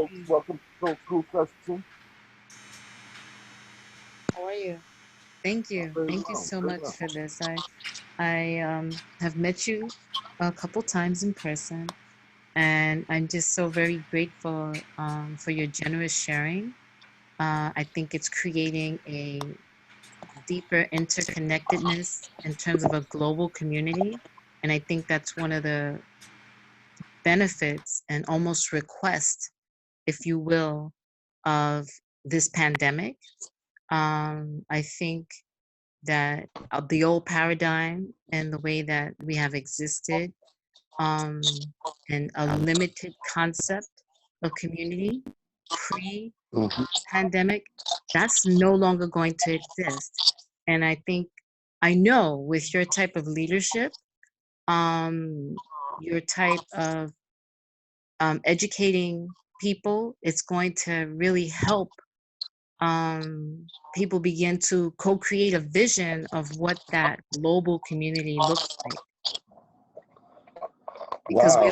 Welcome to School Session. How are you? Thank you. Very Thank you well, so very much well. for this. I have met you a couple times in person, and I'm just so very grateful for your generous sharing. I think it's creating a deeper interconnectedness in terms of a global community, and I think that's one of the benefits and almost request, if you will, of this pandemic. I think that the old paradigm and the way that we have existed um, and a limited concept of community Mhm. pre-pandemic, that's no longer going to exist. And I think, I know with your type of leadership, your type of educating people, it's going to really help people begin to co-create a vision of what that global community looks like, because Wow.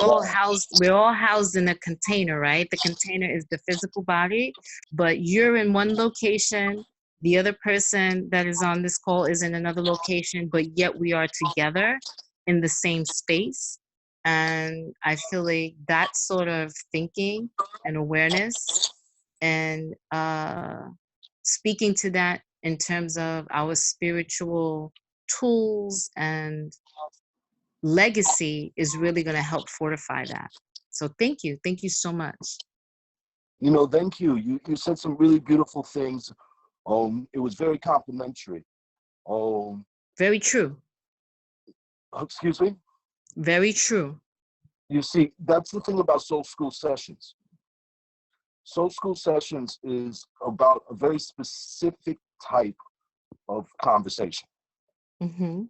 we're all housed in a container, right? The container is the physical body, but you're in one location, the other person that is on this call is in another location, but yet we are together in the same space. And I feel like that sort of thinking and awareness and speaking to that in terms of our spiritual tools and legacy is really going to help fortify that. So thank you. Thank you so much. Thank you. You said some really beautiful things. It was very complimentary. Um, Very true. excuse me. Very true. You see, that's the thing about Soul School Sessions. Soul School Sessions is about a very specific type of conversation. Mm-hmm.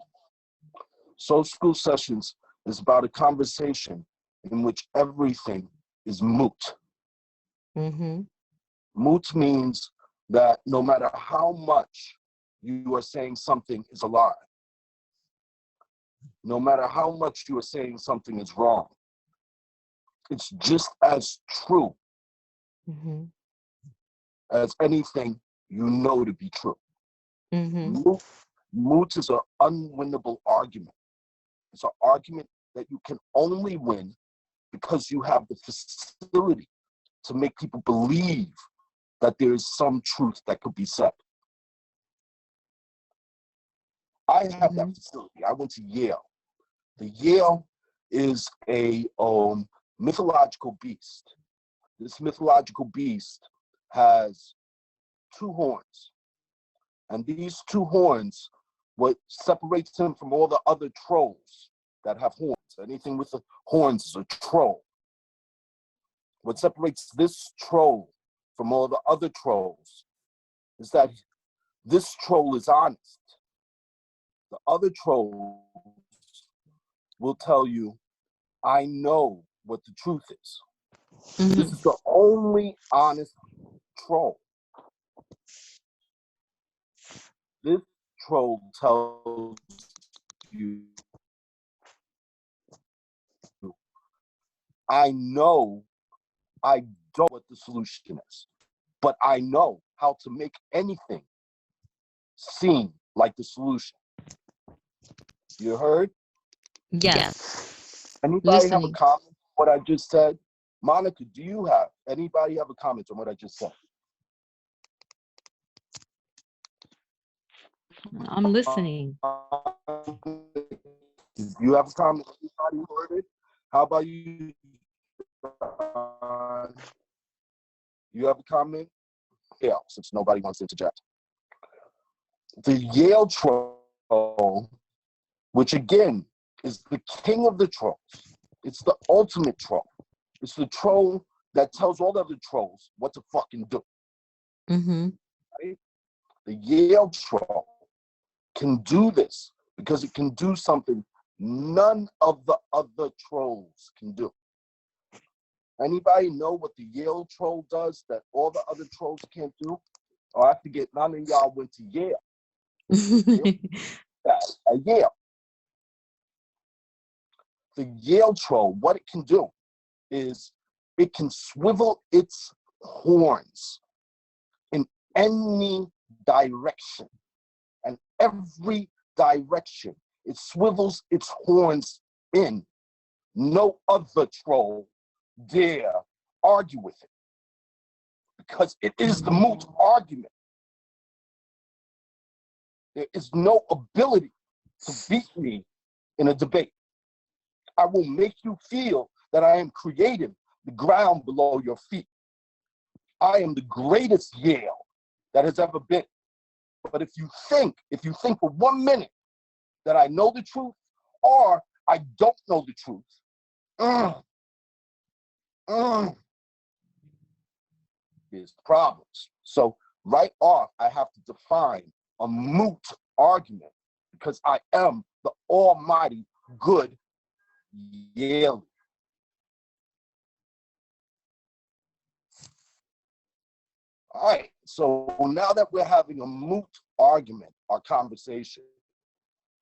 Soul School Sessions is about a conversation in which everything is moot. Mm-hmm. Moot means that no matter how much you are saying something is a lie, no matter how much you are saying something is wrong, it's just as true Mm-hmm. as anything you know to be true. Mm-hmm. Moot is an unwinnable argument. It's an argument that you can only win because you have the facility to make people believe that there is some truth that could be said. I have that facility. I went to Yale. The Yale is a mythological beast. This mythological beast has two horns. And these two horns, what separates him from all the other trolls that have horns, anything with the horns is a troll. What separates this troll from all the other trolls is that this troll is honest. The other trolls will tell you, I know what the truth is. Mm-hmm. This is the only honest troll. This troll tells you, I know I don't know what the solution is, but I know how to make anything seem like the solution. You heard? Yes. Anybody have a Listening. comment on what I just said? Monica, do you have anybody have a comment on what I just said? I'm listening. Do you have a comment? Anybody heard it? How about you? You have a comment? Yeah, since nobody wants to interject. The Yale troll, which again is the king of the trolls. It's the ultimate troll. It's the troll that tells all the other trolls what to fucking do. Mm-hmm. Right? The Yale troll can do this because it can do something none of the other trolls can do. Anybody know what the Yale troll does that all the other trolls can't do? Oh, I forget, none of y'all went to Yale. At Yale. The Yale troll, what it can do is it can swivel its horns in any direction. And every direction it swivels its horns in, no other troll dare argue with it, because it is the moot argument. There is no ability to beat me in a debate. I will make you feel that I am creating the ground below your feet. I am the greatest Yale that has ever been. But if you think for 1 minute that I know the truth or I don't know the truth, there's problems. So right off, I have to define a moot argument, because I am the almighty good Yale. All right, so now that we're having a moot argument, our conversation,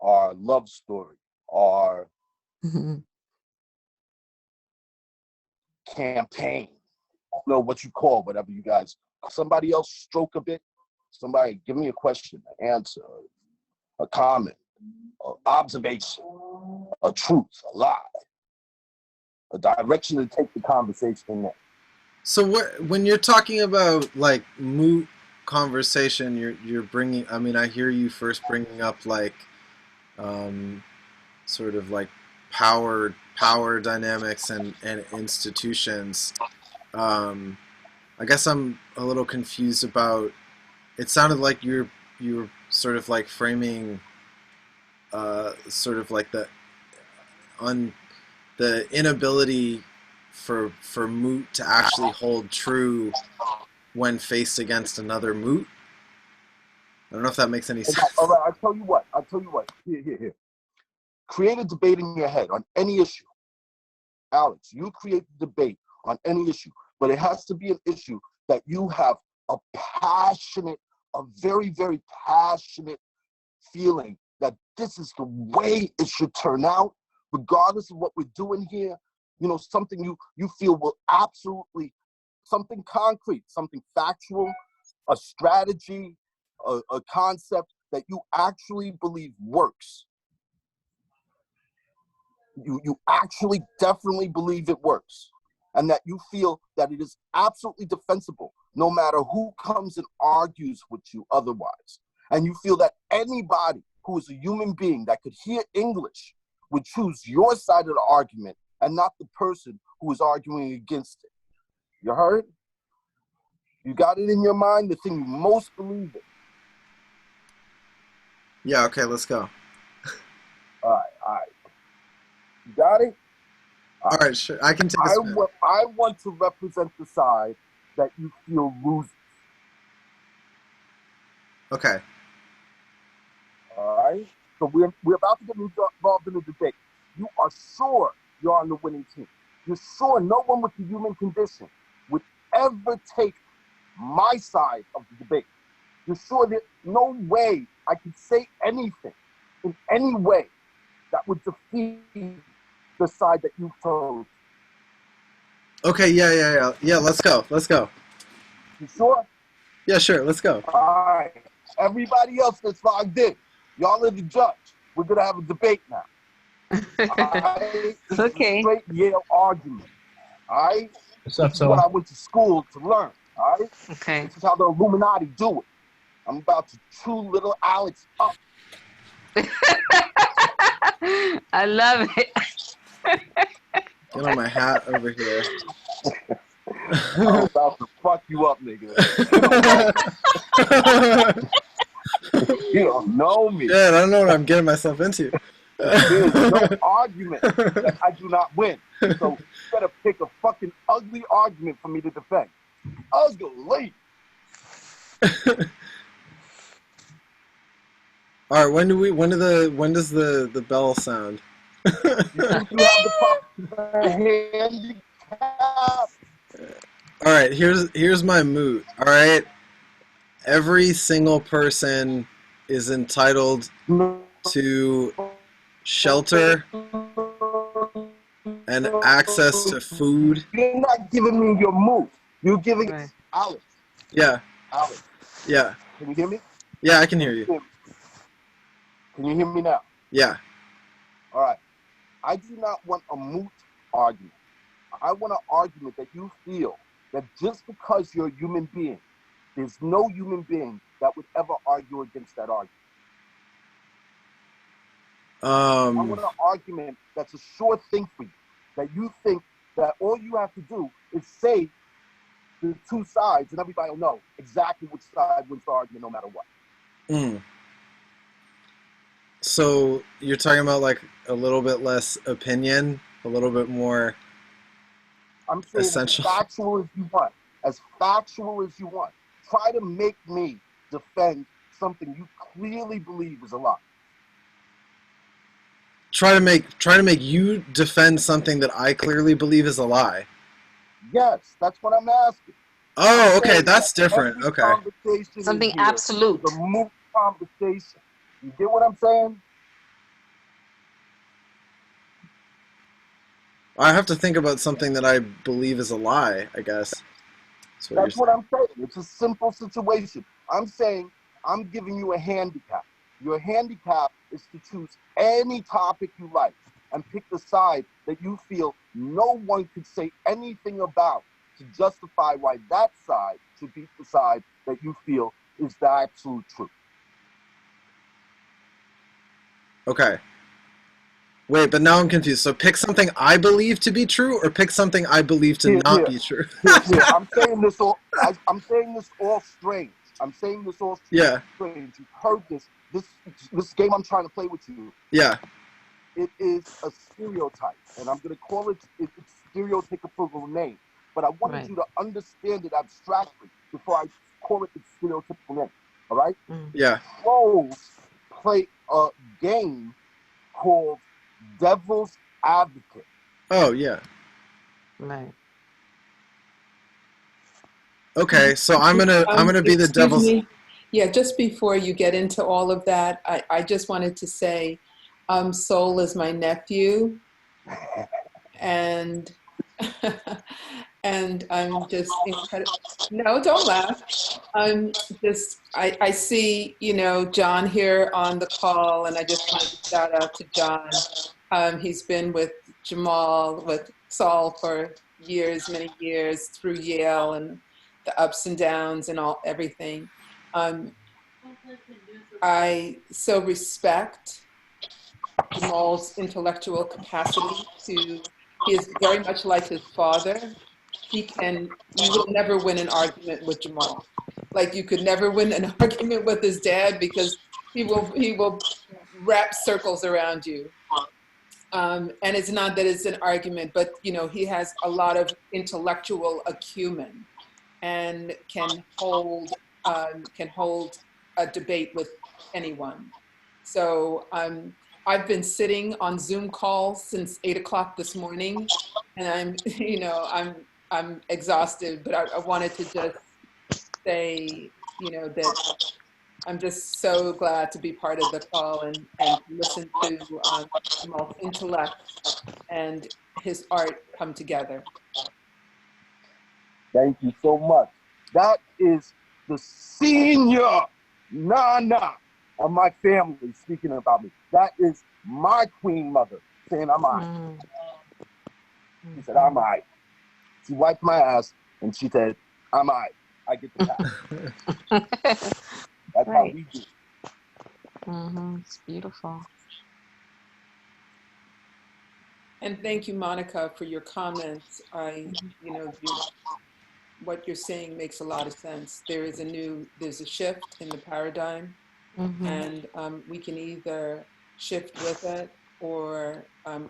our love story, our campaign, I don't know what you call whatever you guys, somebody else stroke a bit, somebody give me a question, an answer, a comment, an observation, a truth, a lie, a direction to take the conversation in. So when you're talking about like moot conversation, you're bringing, I mean, I hear you first bringing up like sort of like power dynamics and institutions. I guess I'm a little confused about, it sounded like you're sort of like framing sort of like the inability for moot to actually hold true when faced against another moot. I don't know if that makes any sense. All right, I'll tell you what. Here. Create a debate in your head on any issue. Alex, you create the debate on any issue, but it has to be an issue that you have a very, very passionate feeling that this is the way it should turn out, regardless of what we're doing here. You know, something you feel will absolutely, something concrete, something factual, a strategy, a concept that you actually believe works. You actually definitely believe it works, and that you feel that it is absolutely defensible no matter who comes and argues with you otherwise. And you feel that anybody who is a human being that could hear English would choose your side of the argument and not the person who is arguing against it. You heard? You got it in your mind, the thing you most believe in. Yeah, okay, let's go. All right. You got it? All right, sure. I can take a spin. I want to represent the side that you feel loses. Okay. All right? So we're about to get involved in a debate. You are sure you're on the winning team. You're sure no one with the human condition would ever take my side of the debate. You're sure that no way I could say anything in any way that would defeat the side that you chose. Okay, yeah, let's go. You sure? Yeah, sure, let's go. All right. Everybody else that's logged in, y'all are the judge. We're going to have a debate now. All right? Okay. Straight Yale argument. All right? What's up, This is what I went to school to learn. All right? Okay. This is how the IllumiNatty do it. I'm about to chew little Alex up. I love it. Get on my hat over here. I'm about to fuck you up, nigga. You don't know me. Yeah, I don't know what I'm getting myself into. There's no argument that I do not win. So you better pick a fucking ugly argument for me to defend. I was gonna leave. All right, when does the bell sound? You think you have the handicap? All right, here's my moot. All right, every single person is entitled to shelter and access to food. You're not giving me your move. You're giving Right. it Alex. Yeah, Alex, yeah, can you hear me? yeah. I can hear you. Can you hear me now? Yeah. All right. I do not want a moot argument. I want an argument that you feel that just because you're a human being, there's no human being that would ever argue against that argument. I want an argument that's a sure thing for you, that you think that all you have to do is say the two sides and everybody will know exactly which side wins the argument no matter what. Mm. So you're talking about like a little bit less opinion, a little bit more I'm saying essential. as factual as you want. As factual as you want. Try to make me defend something you clearly believe is a lie. Try to make you defend something that I clearly believe is a lie. Yes, that's what I'm asking. Oh, I'm okay, saying that's that different. every Okay. conversation Something in here absolute. is a moot conversation. You get what I'm saying? I have to think about something that I believe is a lie, I guess. That's what I'm saying. It's a simple situation. I'm saying I'm giving you a handicap. Your handicap is to choose any topic you like and pick the side that you feel no one could say anything about to justify why that side should be the side that you feel is the absolute truth. Okay. Wait, but now I'm confused. So pick something I believe to be true, or pick something I believe to not be true. Here. I'm saying this all. I'm saying this all strange. I'm saying this all Yeah. strange. You've heard this game I'm trying to play with you. Yeah. It is a stereotype, and I'm going to call it its stereotypical name. But I wanted you to understand it abstractly before I call it its stereotypical name. All right? Yeah. Trolls play a game called Devil's Advocate. Oh, yeah. Right. Okay, so I'm gonna be the devil's. Me. Yeah, just before you get into all of that, I just wanted to say, Soul is my nephew, and and I'm just incredible. No, don't laugh. I see, John here on the call, and I just wanted to shout out to John. He's been with Jamal, with Saul for years, many years, through Yale and the ups and downs and everything. I so respect Jamal's intellectual capacity he is very much like his father. You will never win an argument with Jamal. Like you could never win an argument with his dad because he will wrap circles around you. And it's not that it's an argument, but he has a lot of intellectual acumen and can hold a debate with anyone. So I've been sitting on Zoom calls since 8 o'clock this morning, and I'm exhausted, but I wanted to just say, that I'm just so glad to be part of the call and listen to Jamal's intellect and his art come together. Thank you so much. That is the senior Nana of my family speaking about me. That is my queen mother saying I'm all right. She said, I'm all right. She wiped my ass and she said, I'm all right. I get the pass. That's how we do. It's beautiful. And thank you, Monica, for your comments. What you're saying makes a lot of sense. There's a shift in the paradigm, and we can either shift with it, or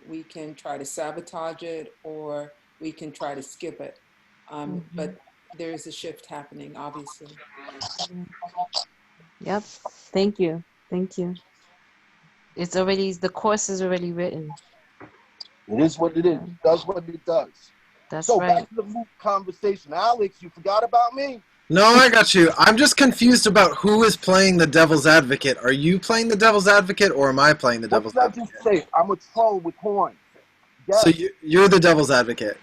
we can try to sabotage it, or we can try to skip it. But there is a shift happening, obviously. Yep. Thank you. The course is already written. It is what it is. It does what it does. That's so right. Back to the MOOC conversation. Alex, you forgot about me? No, I got you. I'm just confused about who is playing the devil's advocate. Are you playing the devil's advocate, or am I playing the devil's advocate? What did I just say? I'm a troll with horns. Yes. So you're the devil's advocate.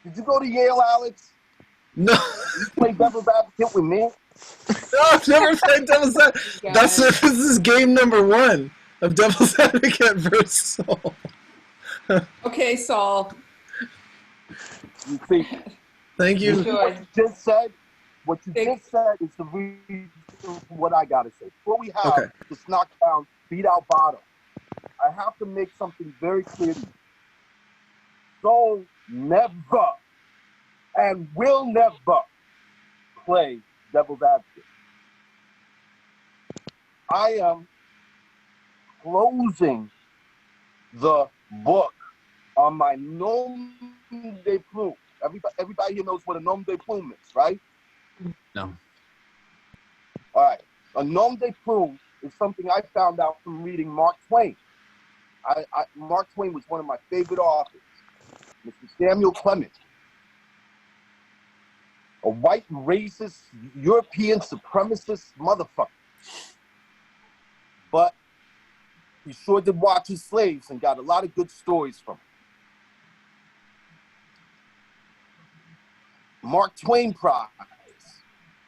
Did you go to Yale, Alex? No, You play devil's advocate with me? no, I've never played devil's advocate. This is game number 1 of devil's advocate versus Soul. Okay, Saul. You see, Thank you. Enjoy. what you just said is the reason what I gotta say. Before we have Okay. this knockdown, beat out bottom, I have to make something very clear to you. Soul never and will never play devil's advocate. I am closing the book on my nom de plume. Everybody here knows what a nom de plume is, right? No. All right. A nom de plume is something I found out from reading Mark Twain. Mark Twain was one of my favorite authors, Mr. Samuel Clemens, a white racist, European supremacist motherfucker. But he sure did watch his slaves and got a lot of good stories from him. Mark Twain Prize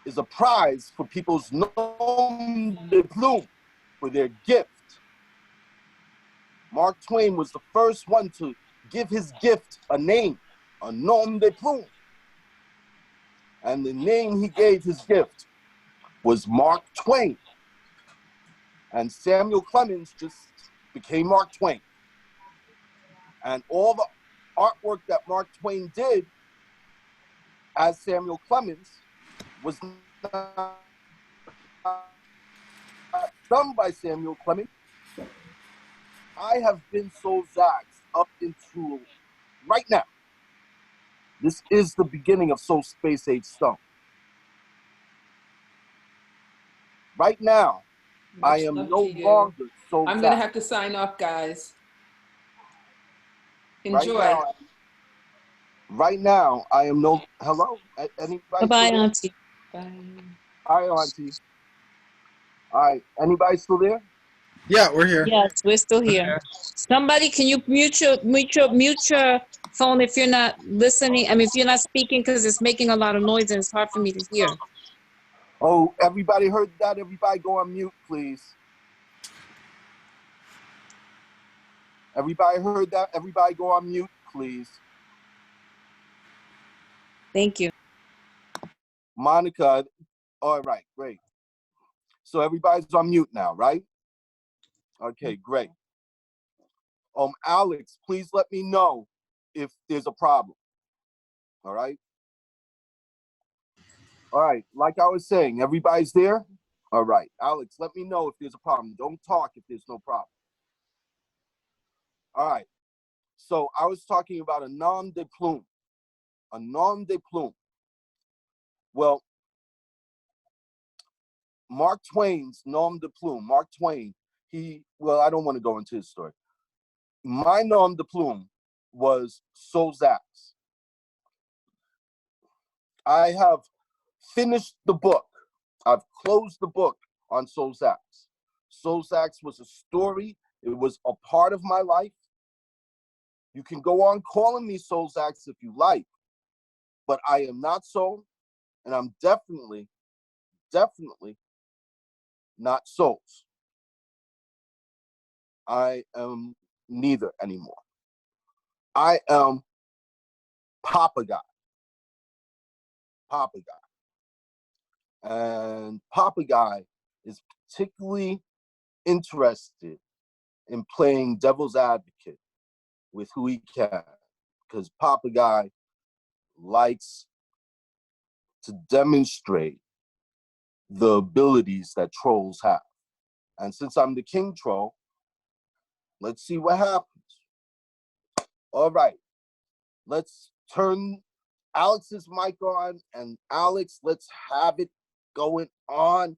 is a prize for people's nom de plume, for their gift. Mark Twain was the first one to give his gift a name, a nom de plume. And the name he gave his gift was Mark Twain. And Samuel Clemens just became Mark Twain. And all the artwork that Mark Twain did as Samuel Clemens was not done by Samuel Clemens. I have been Soul Zax up into right now. This is the beginning of Soul Space Age Stone. Right now, I am no longer Soul I'm Zax. going to have to sign off, guys. Enjoy. Right now, I am no. Hello? Anybody? Bye-bye, Auntie. Bye. Hi, Auntie. All right. Anybody still there? Yeah, we're here. Yes, we're still here. Somebody, can you mute your phone if you're not listening? I mean, if you're not speaking, because it's making a lot of noise and it's hard for me to hear. Oh, everybody heard that? Everybody go on mute, please. Everybody heard that? Everybody go on mute, please. Thank you. Monica, all right, great. So everybody's on mute now, right? Okay, great. Alex, please let me know if there's a problem. All right? All right, like I was saying, everybody's there? All right, Alex, let me know if there's a problem. Don't talk if there's no problem. All right, so I was talking about a nom de plume. A nom de plume. Well, Mark Twain's nom de plume, Mark Twain, I don't want to go into his story. My nom de plume was Soul Zax. I have finished the book. I've closed the book on Soul Zax. Soul Zax was a story. It was a part of my life. You can go on calling me Soul Zax if you like, but I am not Soul, and I'm definitely not Souls. I am neither anymore. I am Papa Guy. Papa Guy. And Papa Guy is particularly interested in playing devil's advocate with who he can, because Papa Guy likes to demonstrate the abilities that trolls have. And since I'm the king troll, let's see what happens. All right, let's turn Alex's mic on, and Alex, let's have it going on.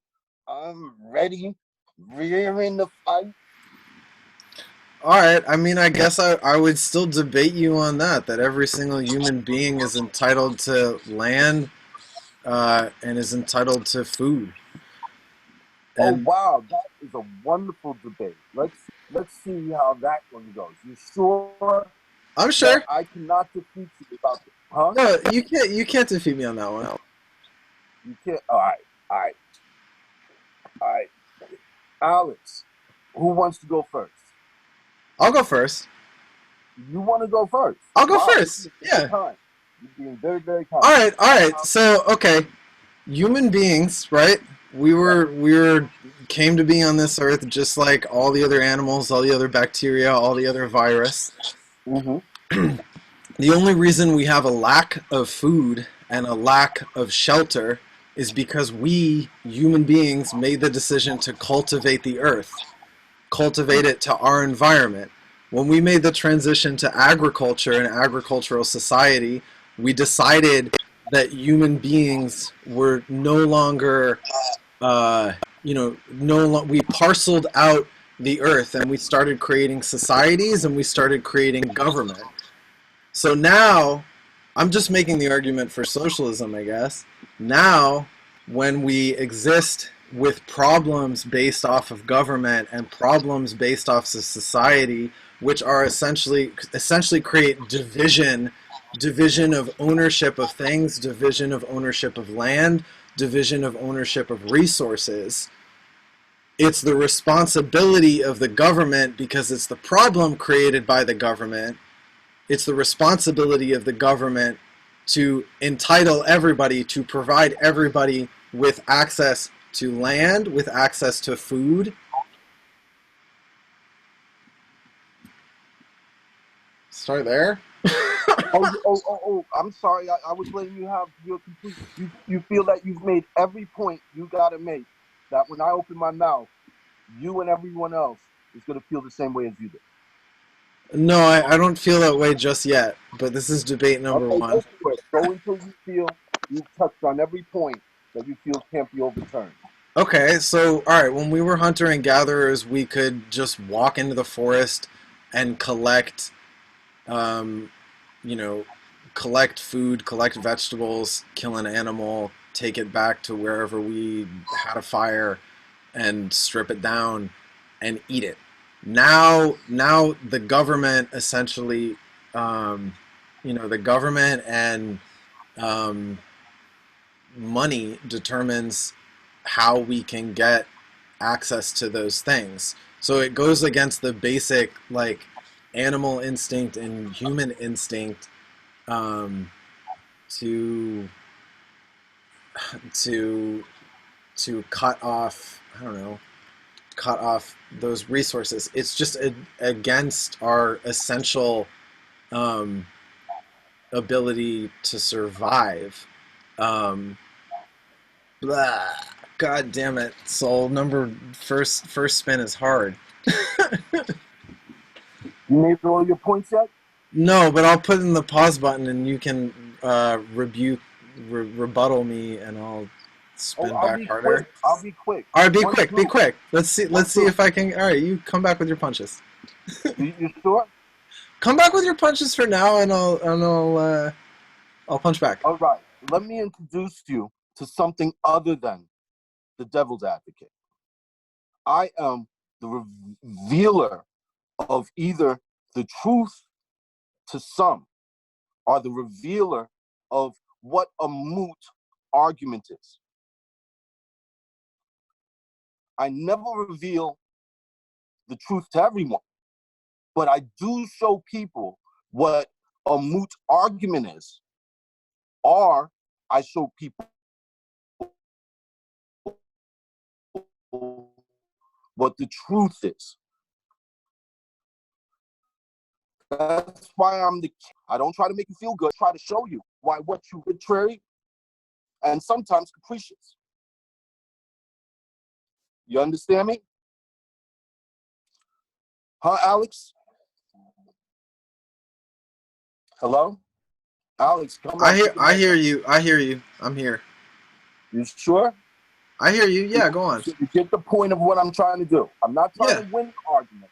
I'm ready. We're in the fight. All right. I mean, I guess I would still debate you on that every single human being is entitled to land and is entitled to food. And oh, wow. That is a wonderful debate. Let's see let's see how that one goes. You sure I'm sure. that I cannot defeat you about this? Huh? No, you can't defeat me on that one. You can't. All right. Alex, who wants to go first? I'll go first. You want to go first? I'll go Wow, first. Yeah. kind. You're being very, very kind. All right. So, okay, human beings, right? We came to be on this earth just like all the other animals, all the other bacteria, all the other virus. Mm-hmm. The only reason we have a lack of food and a lack of shelter is because we, human beings, made the decision to cultivate the earth, cultivate it to our environment. When we made the transition to agriculture and agricultural society, we decided that human beings were no longer, we parceled out the earth and we started creating societies and we started creating government. So now, I'm just making the argument for socialism, I guess. Now, when we exist with problems based off of government and problems based off of society, which are essentially create division of ownership of things, division of ownership of land, division of ownership of resources, it's the responsibility of the government, because it's the problem created by the government. It's the responsibility of the government to entitle everybody, to provide everybody with access to land, with access to food. Start there? I'm sorry. I was letting you have your complete. You feel that you've made every point you got to make. That when I open my mouth, you and everyone else is going to feel the same way as you did. No, I don't feel that way just yet, but this is debate number one. Go for it. Go until you feel you've touched on every point that you feel can't be overturned. Okay, so, alright, when we were hunter and gatherers, we could just walk into the forest and collect, collect food, collect vegetables, kill an animal, take it back to wherever we had a fire, and strip it down and eat it. Now the government essentially, the government and money determines how we can get access to those things. So it goes against the basic animal instinct and human instinct to cut off, cut off those resources. It's just against our essential ability to survive. God damn it, Soul. First spin is hard. You made all your points yet? No, but I'll put in the pause button and you can rebuttal me, and I'll spin back harder. Quick. I'll be quick. All right, be quick. Let's see if I can. All right, you come back with your punches. You sure? Come back with your punches for now, and I'll punch back. All right. Let me introduce you to something other than the devil's advocate. I am the revealer of either the truth to some, or the revealer of what a moot argument is. I never reveal the truth to everyone, but I do show people what a moot argument is, or I show people what the truth is. That's why I don't try to make you feel good. I try to show you why what you arbitrary and sometimes capricious. You understand me? Huh, Alex? Hello? Alex, come on. I hear you. I'm here. You sure? I hear you. Yeah, go on. You get the point of what I'm trying to do. I'm not trying to win the argument.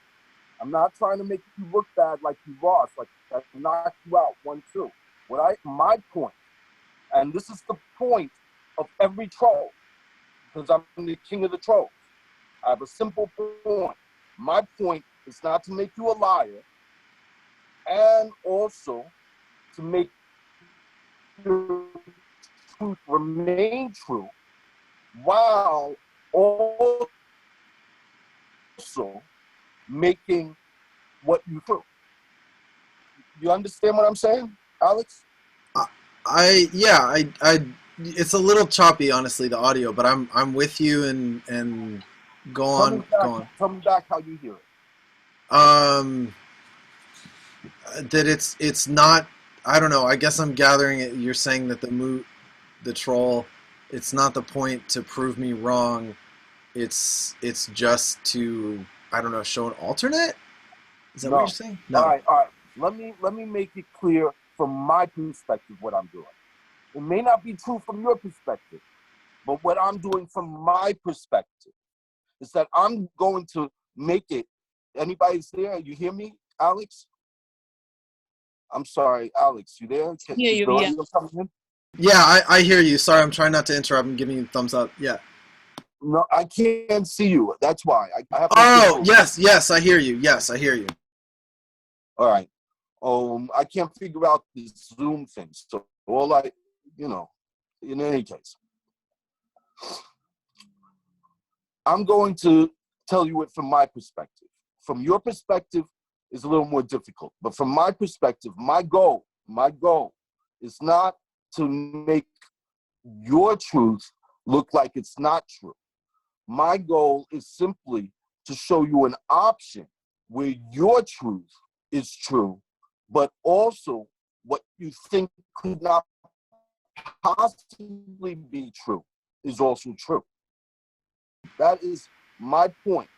I'm not trying to make you look bad like you lost, like I knocked you out 1-2. My point, and this is the point of every troll, because I'm the king of the trolls. I have a simple point. My point It's not to make you a liar, and also to make your truth remain true, while also making what you true. You understand what I'm saying, Alex? It's a little choppy, honestly, the audio, but I'm with you, and go on. Tell me back how you hear it. That it's not. I don't know. I guess I'm gathering it. You're saying that the troll, it's not the point to prove me wrong. It's just to, I don't know, show an alternate. Is that what you're saying? No. All right. Let me make it clear from my perspective what I'm doing. It may not be true from your perspective, but what I'm doing from my perspective is that I'm going to make it. Anybody's there? You hear me, Alex? I'm sorry, Alex. You there? Hear you, yeah. Coming in? Yeah, I hear you. Sorry, I'm trying not to interrupt. I'm giving you a thumbs up. Yeah. No, I can't see you. That's why. I have. Oh, yes, I hear you. Yes, I hear you. All right. I can't figure out the Zoom thing. So in any case, I'm going to tell you it from my perspective. From your perspective is a little more difficult. But from my perspective, my goal is not to make your truth look like it's not true. My goal is simply to show you an option where your truth is true, but also what you think could not possibly be true is also true. That is my point.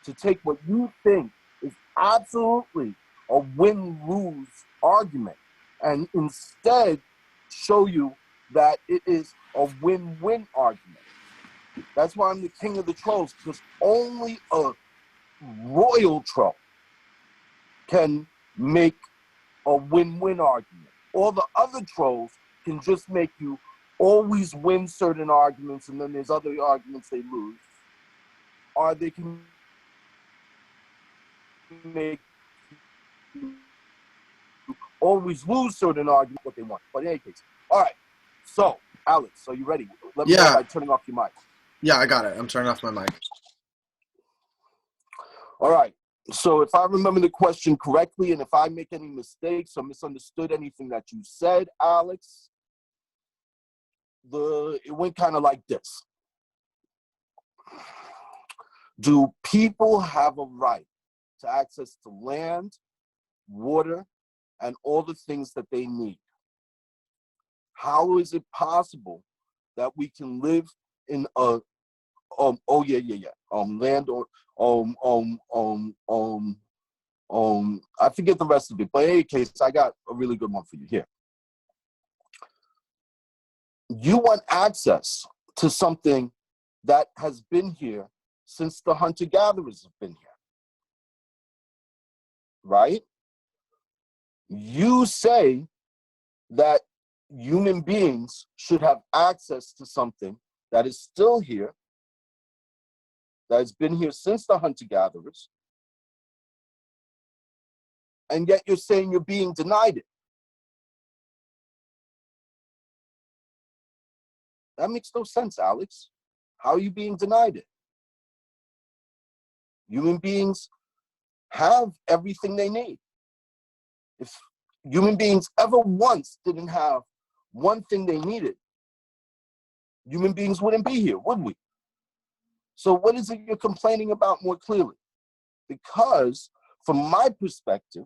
To take what you think is absolutely a win-lose argument and instead show you that it is a win-win argument. That's why I'm the king of the trolls, because only a royal troll can make a win-win argument. All the other trolls can just make you always win certain arguments, and then there's other arguments they lose. Or they can make you always lose certain arguments, what they want. But in any case, all right. So, Alex, are you ready? Let me know by turning off your mic. Yeah, I got it. I'm turning off my mic. All right. So if I remember the question correctly, and if I make any mistakes or misunderstood anything that you said, Alex, it went kind of like this. Do people have a right to access to land, water, and all the things that they need? How is it possible that we can live in a land or I forget the rest of it, but in any case, I got a really good one for you here. You want access to something that has been here since the hunter-gatherers have been here, right? You say that human beings should have access to something that is still here, that has been here since the hunter-gatherers, and yet you're saying you're being denied it. That makes no sense, Alex. How are you being denied it? Human beings have everything they need. If human beings ever once didn't have one thing they needed, human beings wouldn't be here, would we? So what is it you're complaining about more clearly? Because from my perspective,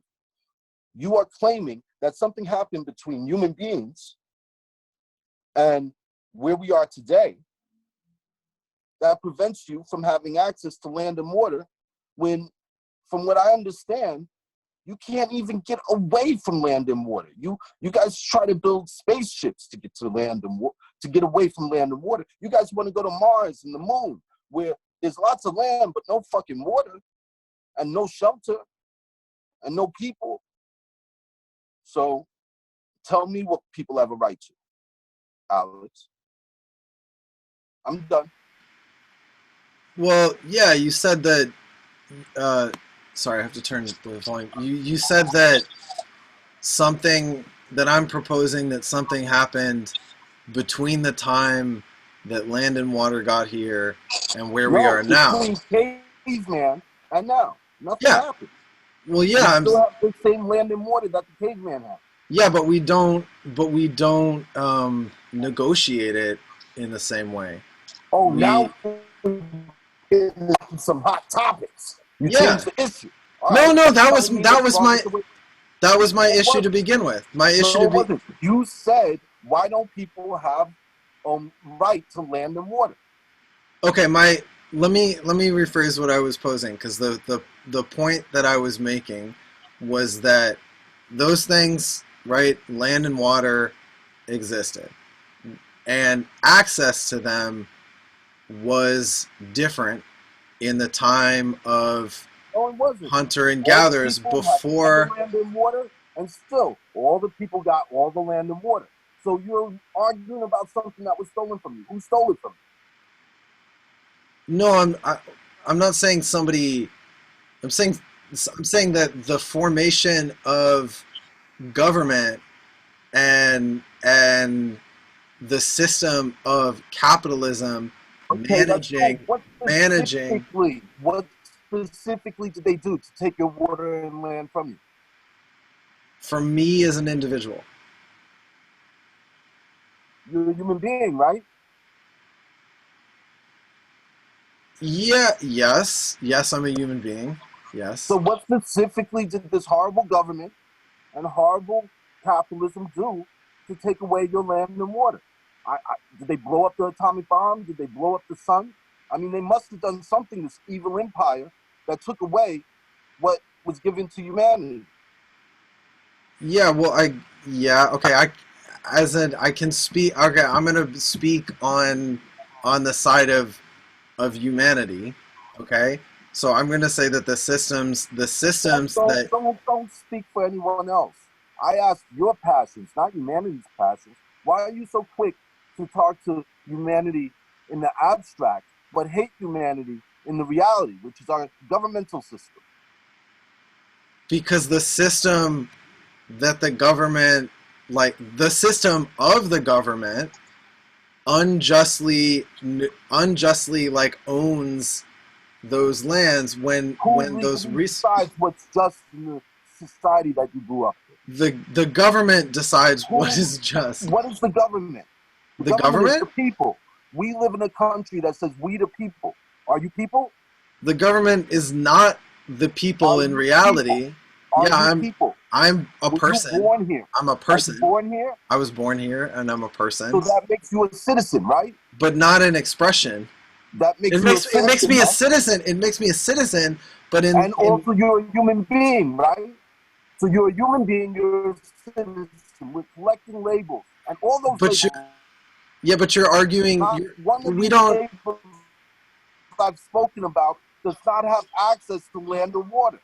you are claiming that something happened between human beings and where we are today that prevents you from having access to land and water, when, from what I understand, you can't even get away from land and water. You guys try to build spaceships to get to land and to get away from land and water. You guys want to go to Mars and the moon, where there's lots of land but no fucking water and no shelter and no people. So tell me what people have a right to, Alex. I'm done. Well, yeah, you said that sorry, I have to turn the volume. You said that I'm proposing that something happened between the time that land and water got here and where we are now. Between caveman and now, nothing Yeah. happened. Well, yeah, we still have the same land and water that the caveman had. yeah, but we don't negotiate it in the same way. Oh, now we're getting some hot topics. You changed the issue. No, that was my issue to begin with. You said, why don't people have right to land and water? Okay, let me rephrase what I was posing, because the point that I was making was that those things, right, land and water, existed, and access to them was different in the time of hunter and gatherers before land and water, and still all the people got all the land and water. So you're arguing about something that was stolen from you. Who stole it from you? No, I'm not saying somebody. I'm saying that the formation of government and the system of capitalism managing. What specifically did they do to take your water and land from you? For me as an individual. You're a human being, right? Yeah, yes, I'm a human being, yes. So what specifically did this horrible government and horrible capitalism do to take away your land and water? Did they blow up the atomic bomb? Did they blow up the sun? I mean, they must have done something, this evil empire, that took away what was given to humanity. Yeah, well, I can speak. Okay, I'm gonna speak on the side of humanity. Okay, so I'm gonna say that the systems don't speak for anyone else. I asked your passions, not humanity's passions. Why are you so quick to talk to humanity in the abstract, but hate humanity in the reality, which is our governmental system? Because the system that the government, like the system of the government, unjustly like owns those lands when those decides what's just in the society that you grew up with. The government decides what is just. What is the government? The government is the people. We live in a country that says we the people. Are you people? The government is not the people in reality. I'm a person. You born here? I'm a person. Are you born here? I was born here, and I'm a person. So that makes you a citizen, right? But not an expression. That makes it makes me a citizen. It makes me a citizen. But also you're a human being, right? So you're a human being. You're a citizen. We're collecting labels and all those. But you're arguing. We don't. I've spoken about does not have access to land or water.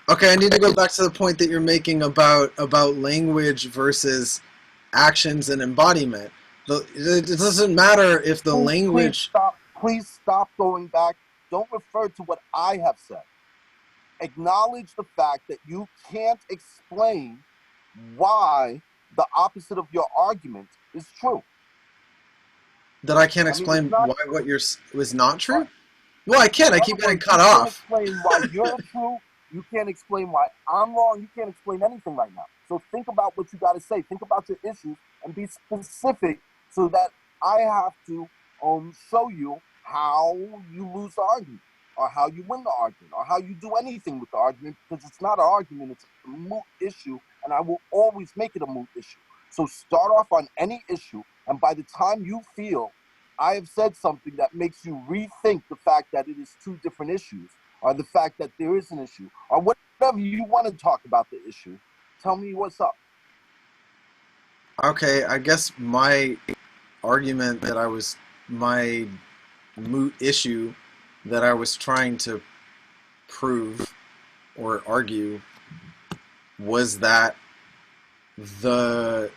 Okay, I need to go back to the point that you're making about language versus actions and embodiment. It doesn't matter if the language... Please stop going back. Don't refer to what I have said. Acknowledge the fact that you can't explain why the opposite of your argument is true. That I can't explain why what was not true? Well, I can. I keep getting cut off. You can't explain why you're true. You can't explain why I'm wrong. You can't explain anything right now. So think about what you got to say. Think about your issues and be specific so that I have to show you how you lose the argument or how you win the argument or how you do anything with the argument, because it's not an argument. It's a moot issue, and I will always make it a moot issue. So start off on any issue, and by the time you feel I have said something that makes you rethink the fact that it is two different issues, or the fact that there is an issue, or whatever you want to talk about the issue, tell me what's up. Okay, I guess my argument my moot issue that I was trying to prove or argue was that you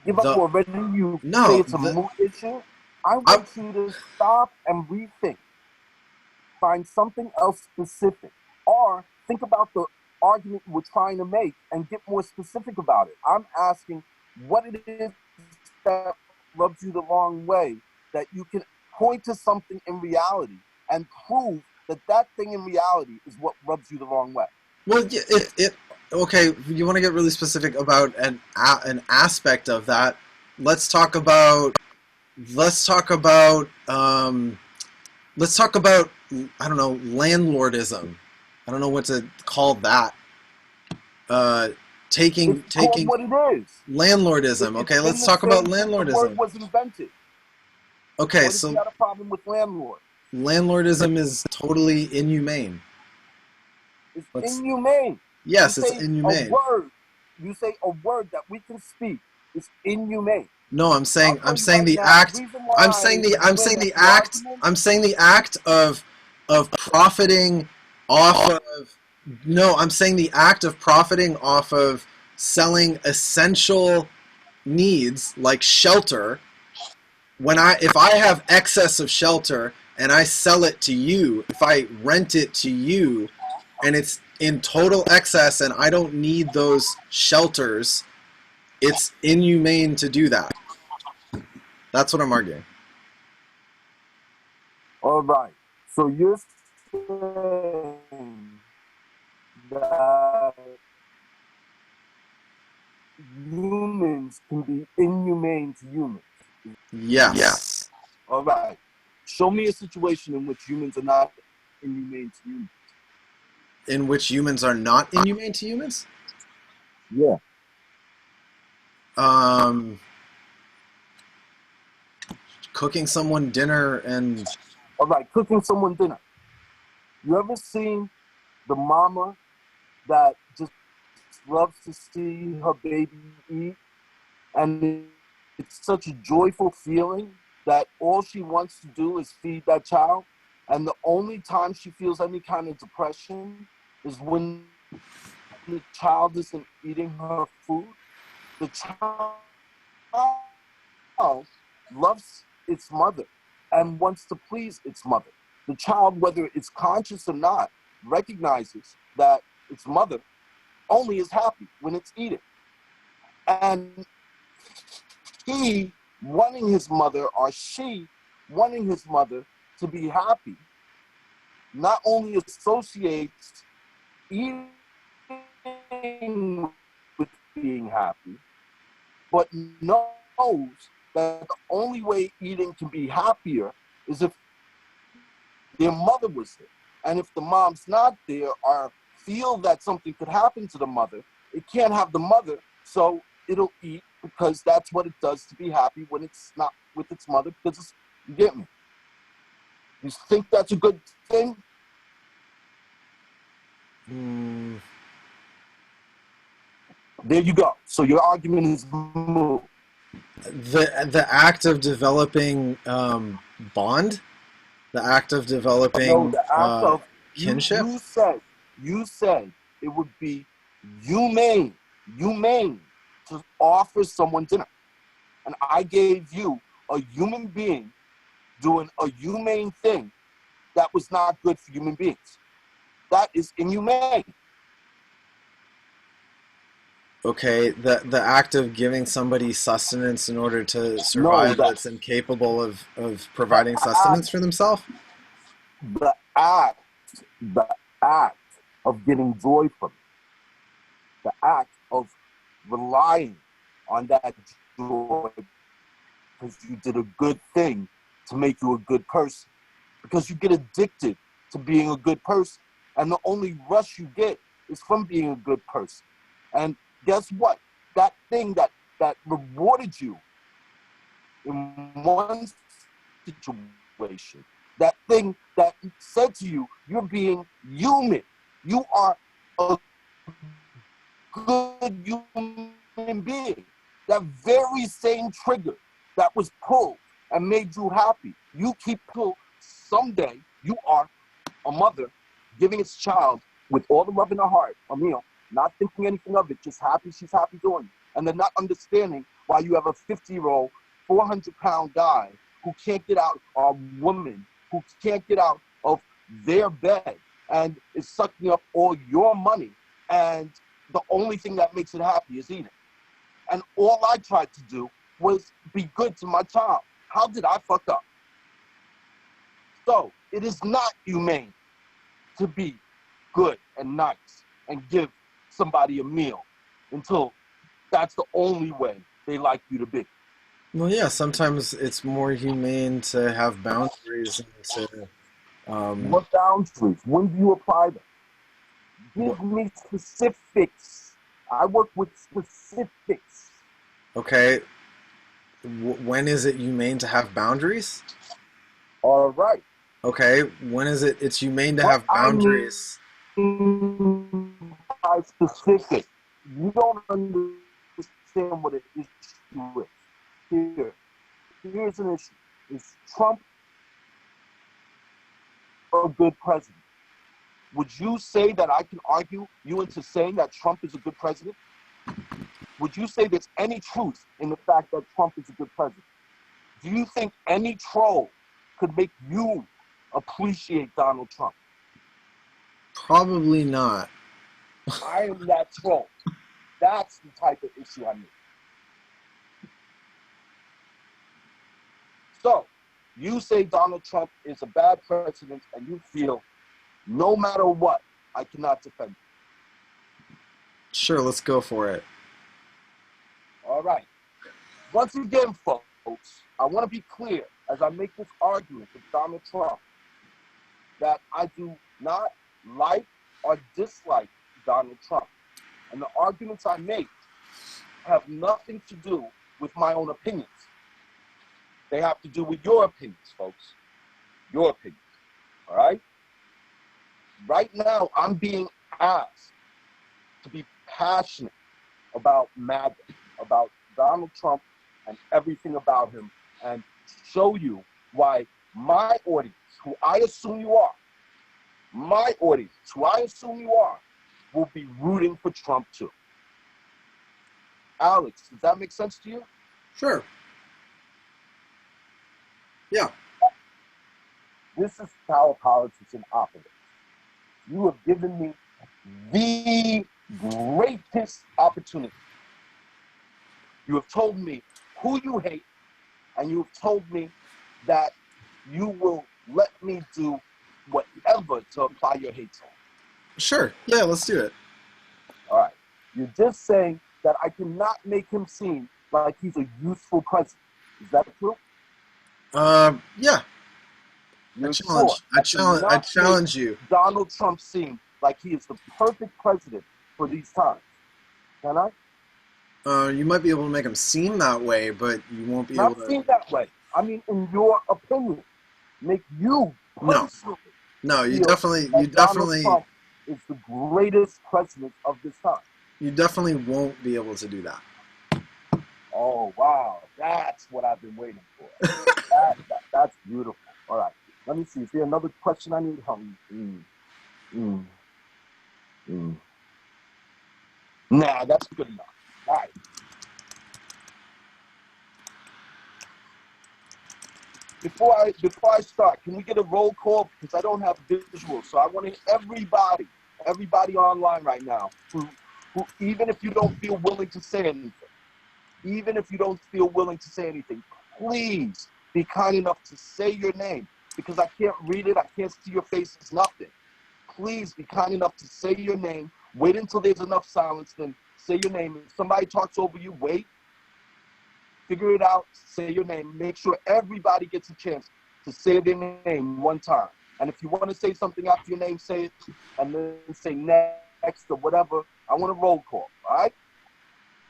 give up already? You say it's a moot issue? I want you to stop and rethink. find something else specific, or think about the argument we're trying to make and get more specific about it. I'm asking what it is that rubs you the wrong way, that you can point to something in reality and prove that that thing in reality is what rubs you the wrong way. Well, okay. You want to get really specific about an aspect of that. Let's talk about I don't know, landlordism. I don't know what to call that. Taking what it is. Landlordism. Okay, let's talk about landlordism. The word was invented. Okay, so you got a problem with landlord? Landlordism is totally inhumane. It's inhumane. Yes, it's inhumane. You say a word that we can speak is inhumane. No, I'm saying the act of profiting off of. No, I'm saying the act of profiting off of selling essential needs like shelter. If I have excess of shelter and I sell it to you, if I rent it to you, and it's in total excess and I don't need those shelters, it's inhumane to do that. That's what I'm arguing. All right. So you're saying that humans can be inhumane to humans? Yes. All right. Show me a situation in which humans are not inhumane to humans. In which humans are not inhumane to humans? Yeah. Cooking someone dinner and... All right, cooking someone dinner. You ever seen the mama that just loves to see her baby eat? And it's such a joyful feeling that all she wants to do is feed that child. And the only time she feels any kind of depression is when the child isn't eating her food. The child loves its mother and wants to please its mother. The child, whether it's conscious or not, recognizes that its mother only is happy when it's eating. And he wanting his mother, or she wanting his mother to be happy, not only associates eating with being happy, but knows that the only way eating can be happier is if their mother was there. And if the mom's not there, or feel that something could happen to the mother, it can't have the mother, so it'll eat because that's what it does to be happy when it's not with its mother, because it's, you get me? You think that's a good thing? There you go. So your argument is moved. The act of developing bond, the act of developing kinship. You said it would be humane to offer someone dinner, and I gave you a human being doing a humane thing that was not good for human beings. That is inhumane. Okay, the act of giving somebody sustenance in order to survive that's incapable of providing sustenance for themselves? The act of getting joy from it. The act of relying on that joy because you did a good thing to make you a good person. Because you get addicted to being a good person. And the only rush you get is from being a good person. And guess what? That thing that rewarded you in one situation, that thing that said to you, you're being human. You are a good human being. That very same trigger that was pulled and made you happy, you keep pulled. Someday you are a mother giving its child with all the love in her heart a meal, not thinking anything of it, just happy she's happy doing it. And then not understanding why you have a 50-year-old, 400-pound guy who can't get out, or woman who can't get out of their bed and is sucking up all your money, and the only thing that makes it happy is eating. And all I tried to do was be good to my child. How did I fuck up? So it is not humane to be good and nice and give somebody a meal until that's the only way they like you to be. Well, yeah, sometimes it's more humane to have boundaries and to, What boundaries? When do you apply them? Give me specifics. I work with specifics. okay, when is it humane to have boundaries? All right. Okay, when is it's humane to have boundaries? By specific. You don't understand what an issue is. Here's an issue. Is Trump a good president? Would you say that I can argue you into saying that Trump is a good president? Would you say there's any truth in the fact that Trump is a good president? Do you think any troll could make you appreciate Donald Trump? Probably not. I am that troll. That's the type of issue I need. So, you say Donald Trump is a bad president, and you feel no matter what, I cannot defend him. Sure, let's go for it. All right. Once again, folks, I want to be clear as I make this argument with Donald Trump that I do not like or dislike Donald Trump. And the arguments I make have nothing to do with my own opinions. They have to do with your opinions, folks. Your opinions. All right? Right now, I'm being asked to be passionate about MAGA, about Donald Trump and everything about him, and show you why my audience, who I assume you are, will be rooting for Trump too. Alex, does that make sense to you? Sure. Yeah. This is how politics operates. You have given me the greatest opportunity. You have told me who you hate, and you have told me that you will let me do whatever to apply your hate to him. Sure. Yeah, let's do it. All right. You're just saying that I cannot make him seem like he's a useful president. Is that true? Yeah. I challenge you. Donald Trump seem like he is the perfect president for these times. Can I? You might be able to make him seem that way, but you won't be able to. Not seem that way. I mean, in your opinion, make you personally. No, you feel definitely. Donald Trump is the greatest president of this time. You definitely won't be able to do that. Oh wow, that's what I've been waiting for. That's beautiful. All right, let me see. Is there another question I need? Nah, that's good enough. All right. Before I start, can we get a roll call? Because I don't have visuals, so I want everybody online right now, who even if you don't feel willing to say anything, please be kind enough to say your name, because I can't read it, I can't see your faces, nothing. Please be kind enough to say your name. Wait until there's enough silence, then say your name. If somebody talks over you, wait. Figure it out, say your name. Make sure everybody gets a chance to say their name one time. And if you want to say something after your name, say it, and then say next or whatever. I want a roll call, all right?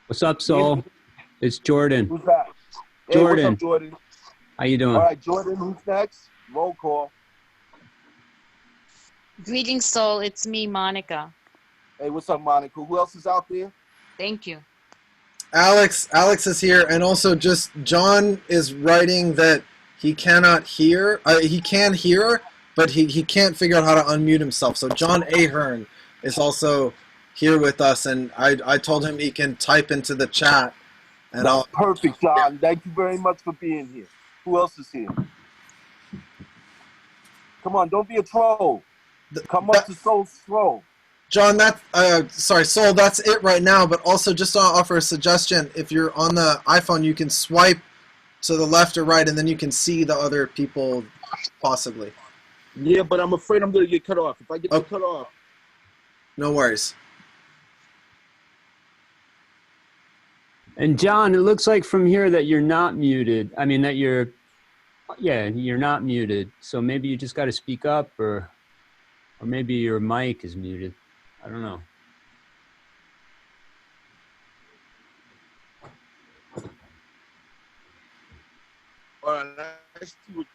What's up, Soul? It's Jordan. Who's that? Hey, Jordan. what's up, Jordan? How you doing? All right, Jordan, who's next? Roll call. Greetings, Soul. It's me, Monica. Hey, what's up, Monica? Who else is out there? Thank you. Alex is here, and also just John is writing that he cannot hear. He can hear, but he can't figure out how to unmute himself. So John Ahearn is also here with us, and I told him he can type into the chat. And That's perfect, John. Thank you very much for being here. Who else is here? Come on, don't be a troll. Come up to Soul Scroll. John, sorry, Soul, that's it right now, but also just to offer a suggestion, if you're on the iPhone, you can swipe to the left or right, and then you can see the other people, possibly. Yeah, but I'm afraid I'm going to get cut off. If I get cut off. No worries. And John, it looks like from here that you're not muted. I mean, that you're not muted. So maybe you just got to speak up, or maybe your mic is muted. I don't know. All right, I see what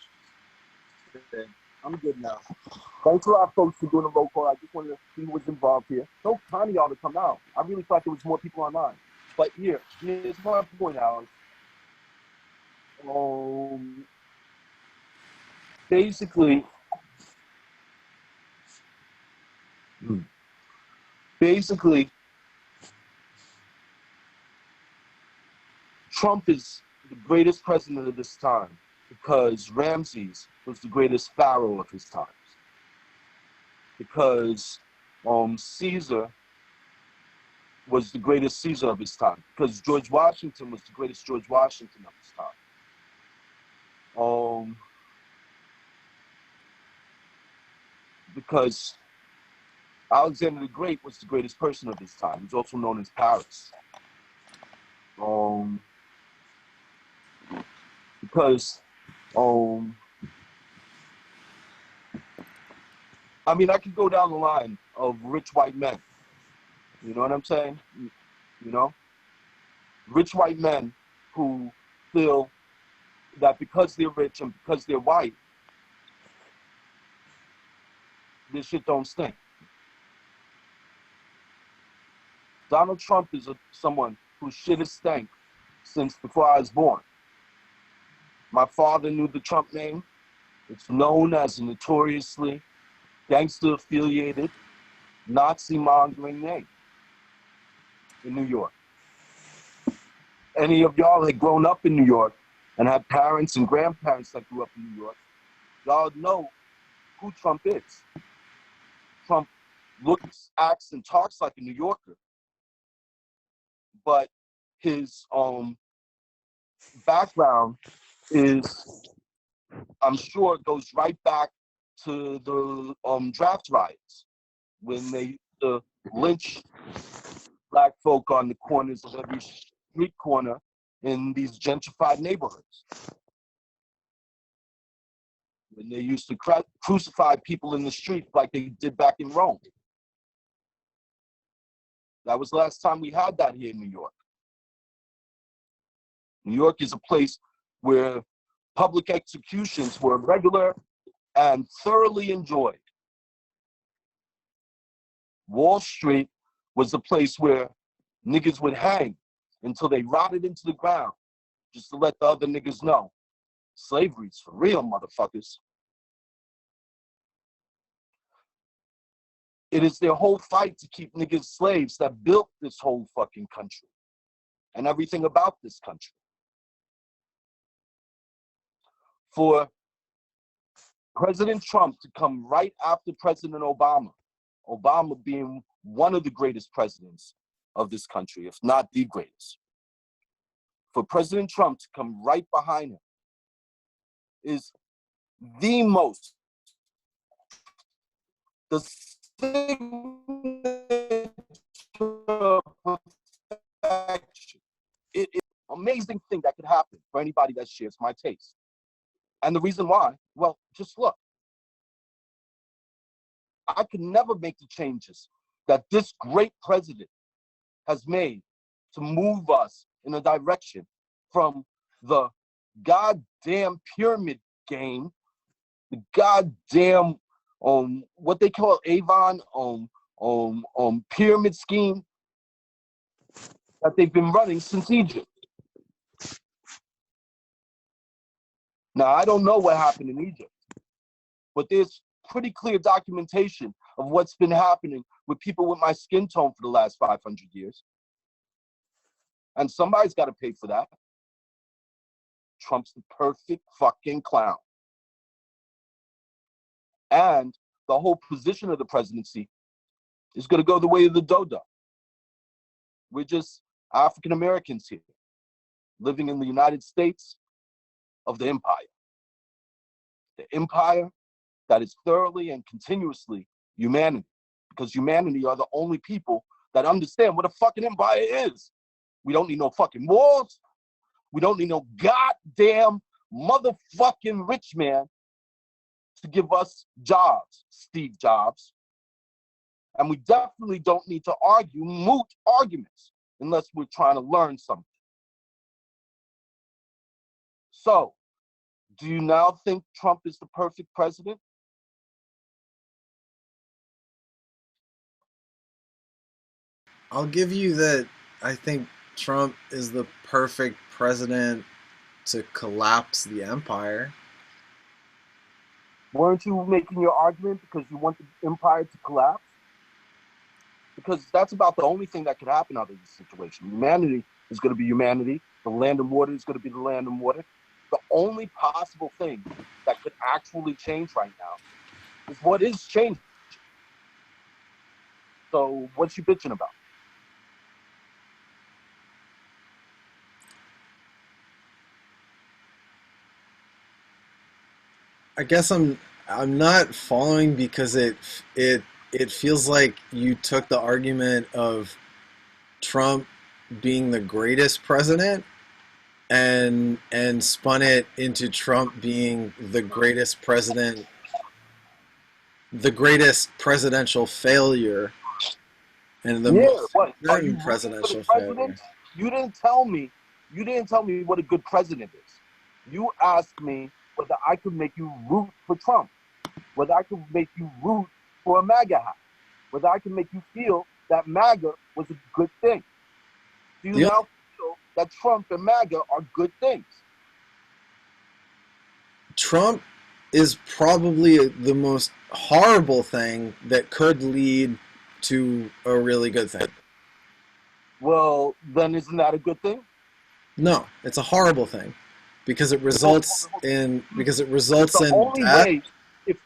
you said. I'm good now. Thanks a lot, folks, for doing the roll call. I just wanted to see who was involved here. So kind of y'all to come out. I really thought there was more people online. But here's my point, Alex. Basically, Trump is the greatest president of this time because Ramses was the greatest pharaoh of his times. Because Caesar was the greatest Caesar of his time. Because George Washington was the greatest George Washington of his time. Because Alexander the Great was the greatest person of his time. He's also known as Paris. Because I mean, I could go down the line of rich white men. You know what I'm saying? You know? Rich white men who feel that because they're rich and because they're white, this shit don't stink. Donald Trump is someone whose shit has stank since before I was born. My father knew the Trump name. It's known as a notoriously gangster-affiliated, Nazi-mongering name in New York. Any of y'all had grown up in New York and had parents and grandparents that grew up in New York, y'all know who Trump is. Trump looks, acts, and talks like a New Yorker, but his background is, I'm sure, it goes right back to the draft riots when they lynch black folk on the corners of every street corner in these gentrified neighborhoods. When they used to crucify people in the street like they did back in Rome. That was the last time we had that here in New York. New York is a place where public executions were regular and thoroughly enjoyed. Wall Street was the place where niggas would hang until they rotted into the ground, just to let the other niggas know. Slavery's for real, motherfuckers. It is their whole fight to keep niggas slaves that built this whole fucking country and everything about this country. For President Trump to come right after President Obama, Obama being one of the greatest presidents of this country, if not the greatest. For President Trump to come right behind him is the most, the signature of perfection. It is an amazing thing that could happen for anybody that shares my taste. And the reason why, well, just look. I could never make the changes that this great president has made to move us in a direction from the goddamn pyramid game, the goddamn what they call Avon pyramid scheme that they've been running since Egypt. Now, I don't know what happened in Egypt, but there's pretty clear documentation of what's been happening with people with my skin tone for the last 500 years. And somebody's got to pay for that. Trump's the perfect fucking clown. And the whole position of the presidency is going to go the way of the dodo. We're just African Americans here, living in the United States of the empire. The empire that is thoroughly and continuously humanity, because humanity are the only people that understand what a fucking empire is. We don't need no fucking wars. We don't need no goddamn motherfucking rich man to give us jobs, Steve Jobs. And we definitely don't need to argue moot arguments unless we're trying to learn something. So, do you now think Trump is the perfect president? I'll give you that. I think Trump is the perfect president to collapse the empire. Weren't you making your argument because you want the empire to collapse? Because that's about the only thing that could happen out of this situation. Humanity is going to be humanity. The land and water is going to be the land and water. The only possible thing that could actually change right now is what is changing. So what you bitching about? I guess I'm not following because it feels like you took the argument of Trump being the greatest president and spun it into Trump being the greatest president, the greatest presidential failure, and the most important presidential failure. You didn't tell me what a good president is. You asked me whether I could make you root for Trump, whether I could make you root for a MAGA hat, whether I could make you feel that MAGA was a good thing. Do you now feel that Trump and MAGA are good things? Trump is probably the most horrible thing that could lead to a really good thing. Well, then isn't that a good thing? No, it's a horrible thing because it results in death. If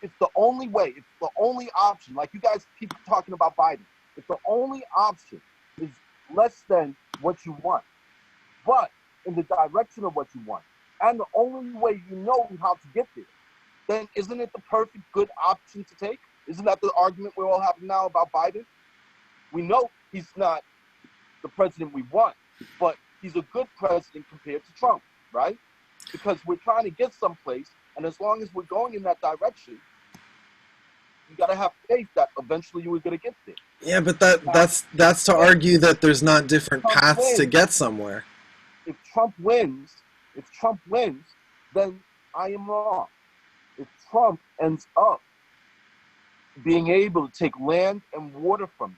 it's the only way, it's the only option, like you guys keep talking about Biden, if the only option is less than what you want, but in the direction of what you want, and the only way you know how to get there, then isn't it the perfect good option to take? Isn't that the argument we're all having now about Biden? We know he's not the president we want, but he's a good president compared to Trump, right? Because we're trying to get someplace, and as long as we're going in that direction, you gotta have faith that eventually we're gonna get there. Yeah, but that's to argue that there's not different paths to get somewhere. If Trump wins, then I am wrong. If Trump ends up being able to take land and water from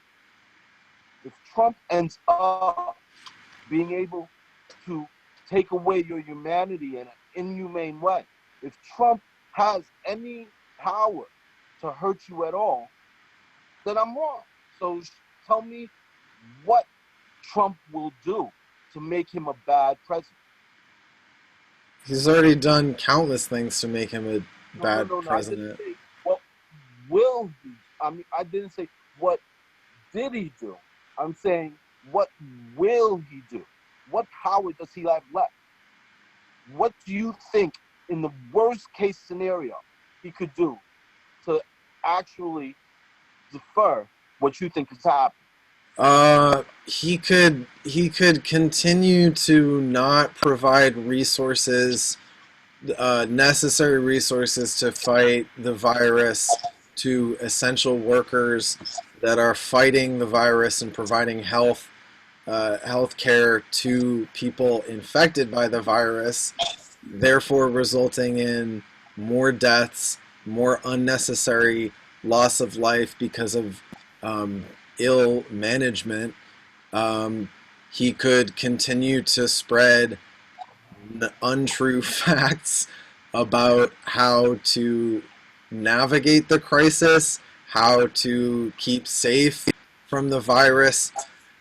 you, if Trump ends up being able to take away your humanity in an inhumane way, if Trump has any power to hurt you at all, then I'm wrong. So tell me what Trump will do to make him a bad president. He's already done countless things to make him a bad president. What will he? I mean, I didn't say what did he do. I'm saying what will he do? What power does he have left? What do you think, in the worst case scenario, he could do to actually defer what you think is happening? He could continue to not provide resources, necessary resources to fight the virus to essential workers that are fighting the virus and providing health care to people infected by the virus, therefore resulting in more deaths, more unnecessary loss of life because of ill management. He could continue to spread untrue facts about how to navigate the crisis, how to keep safe from the virus.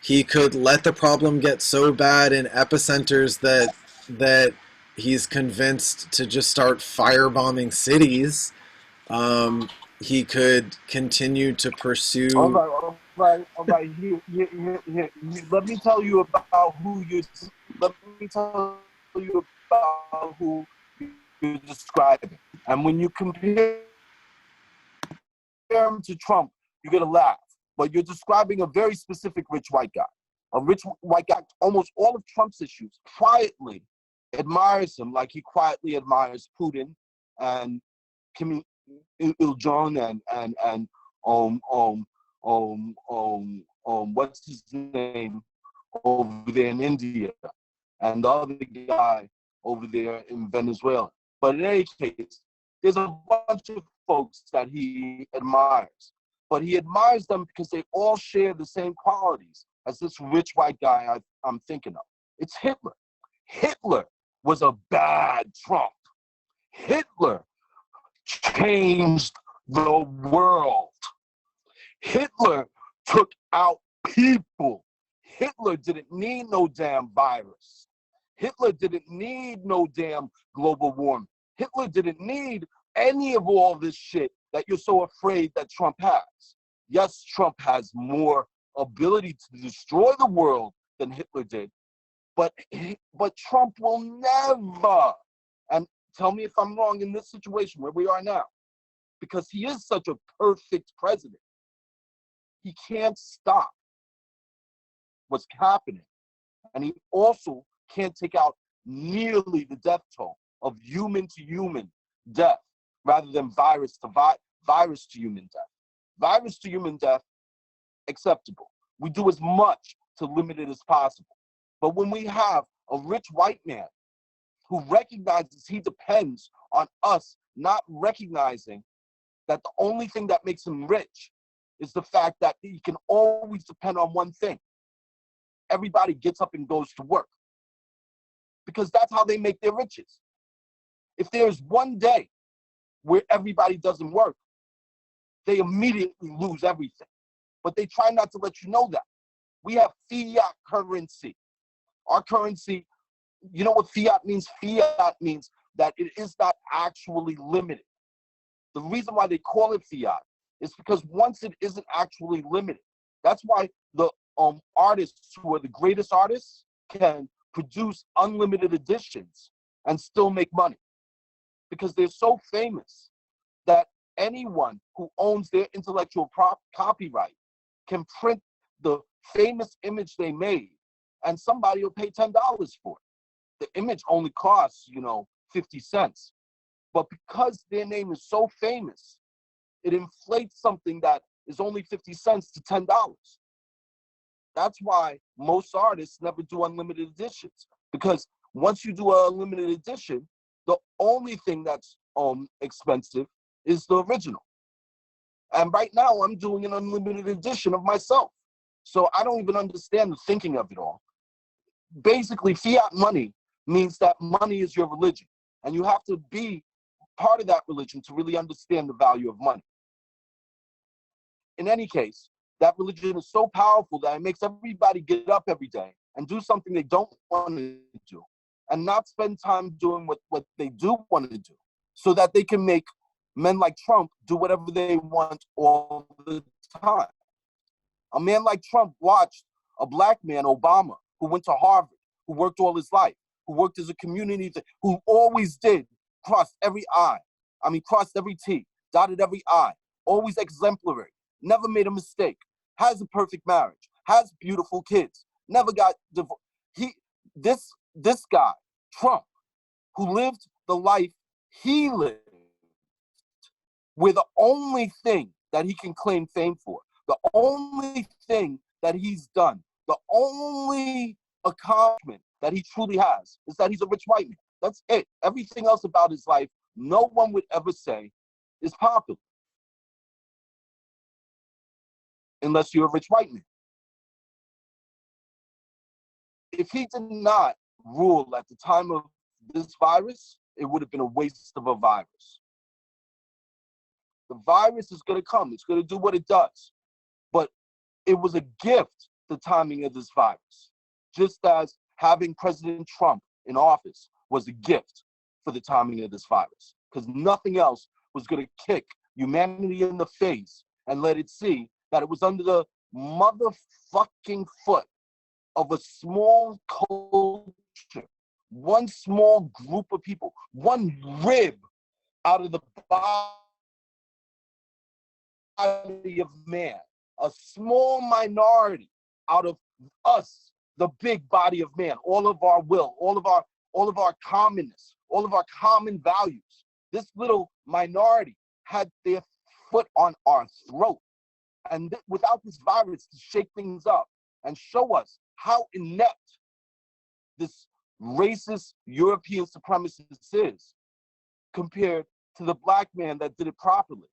He could let the problem get so bad in epicenters that he's convinced to just start firebombing cities. he could continue to All pursue. right, all right, all right. Let me tell you about who you. Let me tell you about who you're describing. And when you compare him to Trump, you're gonna laugh. But you're describing a very specific rich white guy. A rich white guy. Almost all of Trump's issues quietly admires him, like he quietly admires Putin and Kim Il-jong and um um what's his name over there in India, and the other guy over there in Venezuela. But in any case, there's a bunch of folks that he admires. But he admires them because they all share the same qualities as this rich white guy I'm thinking of. It's Hitler. Hitler was a bad Trump. Hitler changed the world. Hitler took out people. Hitler didn't need no damn virus. Hitler didn't need no damn global warming. Hitler didn't need any of all this shit that you're so afraid that Trump has. Yes, Trump has more ability to destroy the world than Hitler did, but Trump will never, and tell me if I'm wrong in this situation where we are now, because he is such a perfect president. He can't stop what's happening. And he also can't take out nearly the death toll of human to human death rather than virus to human death. Virus to human death, acceptable. We do as much to limit it as possible. But when we have a rich white man who recognizes he depends on us not recognizing that the only thing that makes him rich is the fact that he can always depend on one thing. Everybody gets up and goes to work because that's how they make their riches. If there's one day where everybody doesn't work, they immediately lose everything. But they try not to let you know that. We have fiat currency. Our currency, you know what fiat means? Fiat means that it is not actually limited. The reason why they call it fiat is because once it isn't actually limited, that's why the artists who are the greatest artists can produce unlimited editions and still make money, because they're so famous that anyone who owns their intellectual copyright can print the famous image they made, and somebody will pay $10 for it. The image only costs, 50 cents. But because their name is so famous, it inflates something that is only 50 cents to $10. That's why most artists never do unlimited editions, because once you do an unlimited edition, the only thing that's expensive is the original. And right now I'm doing an unlimited edition of myself. So I don't even understand the thinking of it all. Basically, fiat money means that money is your religion, and you have to be part of that religion to really understand the value of money. In any case, that religion is so powerful that it makes everybody get up every day and do something they don't want to do, and not spend time doing what they do want to do, so that they can make men like Trump do whatever they want all the time. A man like Trump watched a black man, Obama, who went to Harvard, who worked all his life, who worked as a community, who always did, crossed every crossed every T, dotted every I, always exemplary, never made a mistake, has a perfect marriage, has beautiful kids, never got divorced. This guy, Trump, who lived the life he lived, where the only thing that he can claim fame for, the only thing that he's done, the only accomplishment that he truly has is that he's a rich white man. That's it. Everything else about his life, no one would ever say is popular, unless you're a rich white man. If he did not rule at the time of this virus, it would have been a waste of a virus. The virus is going to come. It's going to do what it does. But it was a gift, the timing of this virus, just as having President Trump in office was a gift for the timing of this virus, because nothing else was going to kick humanity in the face and let it see that it was under the motherfucking foot of a small culture, one small group of people, one rib out of the body of man, a small minority out of us, the big body of man, all of our will, all of our commonness, all of our common values. This little minority had their foot on our throat. And without this virus to shake things up and show us how inept this racist European supremacist is compared to the black man that did it properly.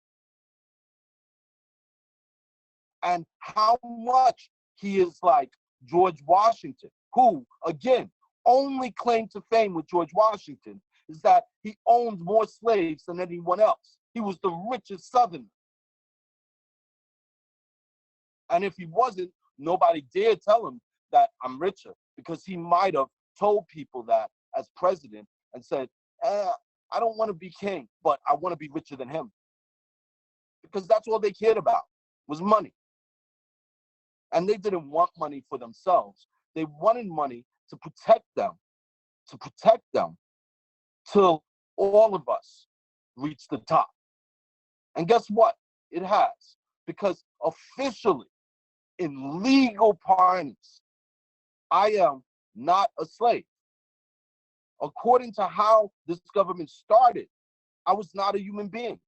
And how much he is like George Washington, who, again, only claim to fame with George Washington is that he owned more slaves than anyone else. He was the richest Southerner. And if he wasn't, nobody dared tell him that I'm richer, because he might have told people that as president and said, I don't want to be king, but I want to be richer than him. Because that's all they cared about was money. And they didn't want money for themselves. They wanted money to protect them till all of us reach the top. And guess what? It has. Because officially, in legal parlance, I am not a slave. According to how this government started, I was not a human being.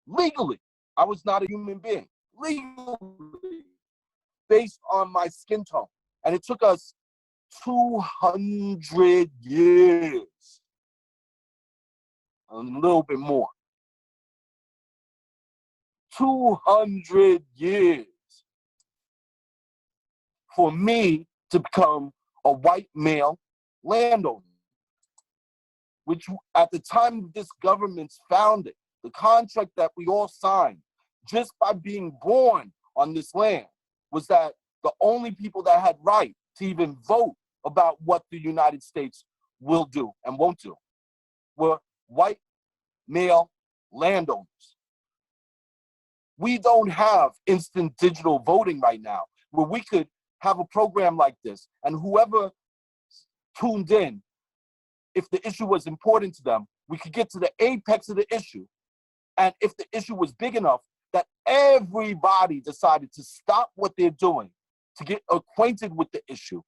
Legally, I was not a human being. Legally, based on my skin tone. And it took us 200 years, a little bit more. 200 years for me to become a white male landowner, which at the time of this government's founding, the contract that we all signed just by being born on this land was that the only people that had right to even vote about what the United States will do and won't do were white male landowners. We don't have instant digital voting right now where we could have a program like this and whoever tuned in, if the issue was important to them, we could get to the apex of the issue. And if the issue was big enough that everybody decided to stop what they're doing to get acquainted with the issue,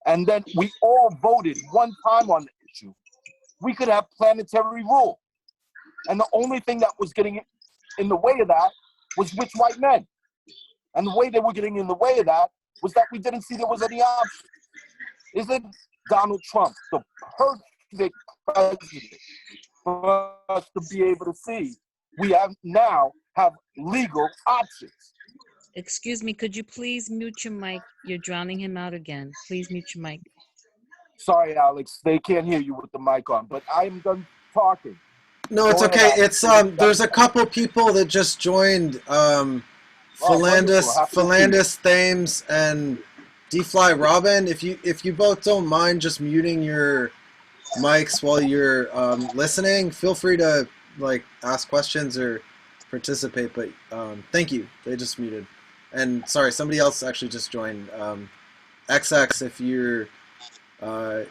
and then we all voted one time on the issue, we could have planetary rule. And the only thing that was getting in the way of that was rich white men. And the way they were getting in the way of that was that we didn't see there was any option. Isn't Donald Trump the perfect president for us to be able to see we now have legal options? Excuse me, could you please mute your mic? You're drowning him out again. Please mute your mic. Sorry, Alex, they can't hear you with the mic on, but I am done talking. No, it's okay. It's there's a couple people that just joined. Philandus, Thames, and D-Fly Robin. If you both don't mind just muting your mics while you're listening, feel free to like ask questions or participate. But thank you. They just muted. And sorry, somebody else actually just joined. XX, if you're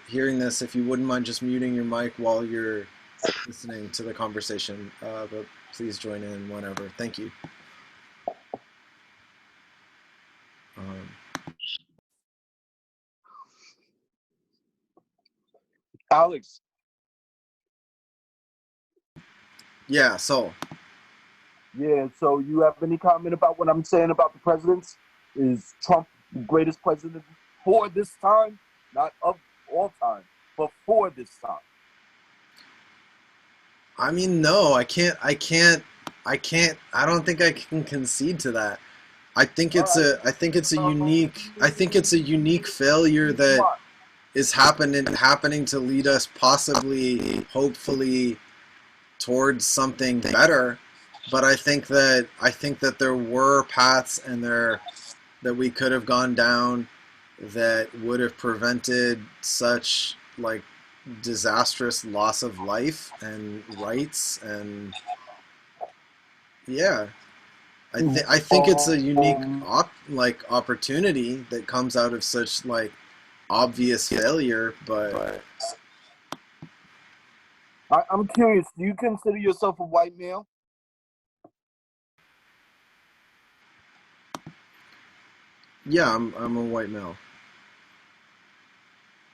hearing this, if you wouldn't mind just muting your mic while you're listening to the conversation, but please join in whenever. Thank you. Alex. Yeah, so. Yeah, so you have any comment about what I'm saying about the presidents? Is Trump the greatest president for this time? Not of all time, but for this time. I mean, no, I don't think I can concede to that. I think it's a unique failure that is happening to lead us possibly, hopefully, towards something better. But I think that there were paths that we could have gone down that would have prevented such like disastrous loss of life and rights and Yeah. I think it's a unique Um, opportunity that comes out of such like obvious failure, but I'm curious. Do you consider yourself a white male? yeah, I'm a white male.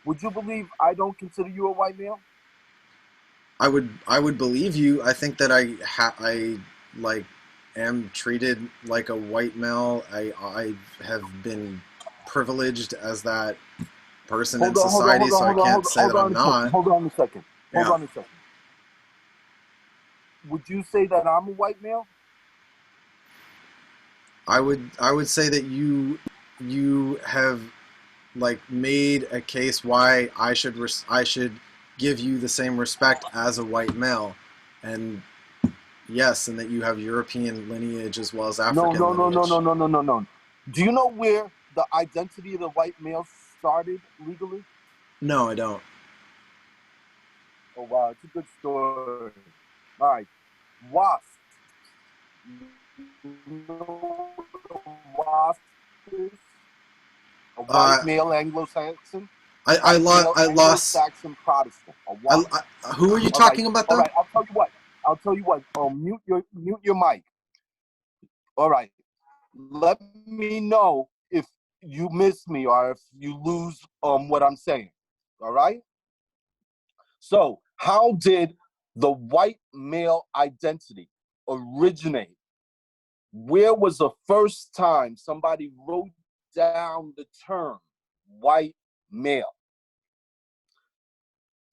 Would you believe I don't consider you a white male? I would believe you. I think that I like am treated like a white male. I have been privileged as that person in society, so I can't say that I'm not. Hold on a second. Hold Yeah. on a second. Would you say that I'm a white male? I would say that you have like made a case why I should give you the same respect as a white male, and yes, and that you have European lineage as well as African lineage. No. Do you know where the identity of the white male started legally? No, I don't. Oh wow, it's a good story. All right, wasp. You know what a wasp is? A white Uh, male Anglo-Saxon, white male I lost. Anglo-Saxon Protestant. A wasp. Who are you All right, talking about all though? right. I'll tell you what. Mute your mic. All right. Let me know if you miss me or if you lose what I'm saying. All right. So, how did the white male identity originate? Where was the first time somebody wrote down the term white male?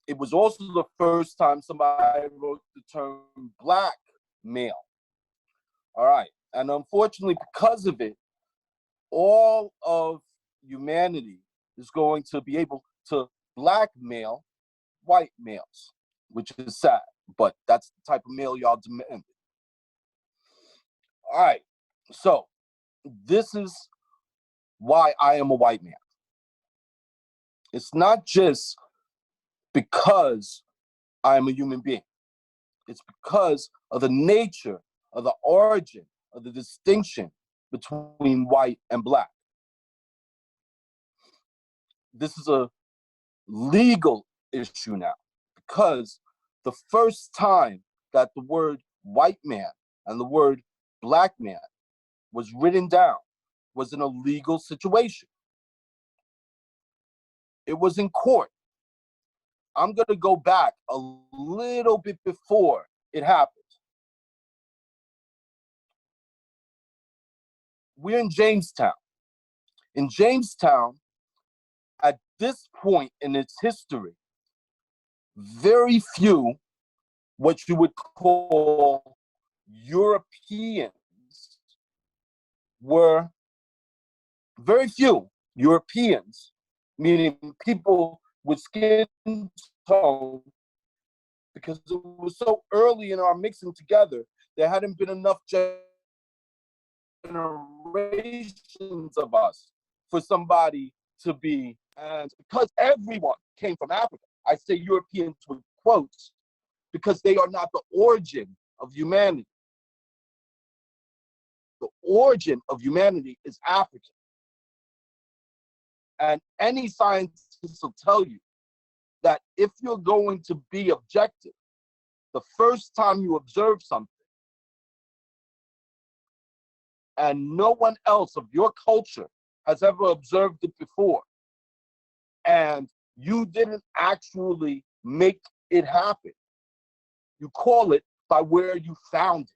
It was also the first time somebody wrote the term black male. All right. And unfortunately, because of it, all of humanity is going to be able to blackmail white males, which is sad, but that's the type of male y'all demand. All right. So this is why I am a white man. It's not just because I am a human being. It's because of the nature of the origin of the distinction between white and black. This is a legal issue now because the first time that the word white man and the word black man was written down was in a legal situation. It was in court. I'm going to go back a little bit before it happened. We're in Jamestown. In Jamestown, at this point in its history, very few what you would call Europeans were very few Europeans, meaning people with skin tone, because it was so early in our mixing together, there hadn't been enough generations of us for somebody to be, and because everyone came from Africa, I say Europeans with quotes, because they are not the origin of humanity. The origin of humanity is African. And any scientist will tell you that if you're going to be objective, the first time you observe something and no one else of your culture has ever observed it before, and you didn't actually make it happen, you call it by where you found it.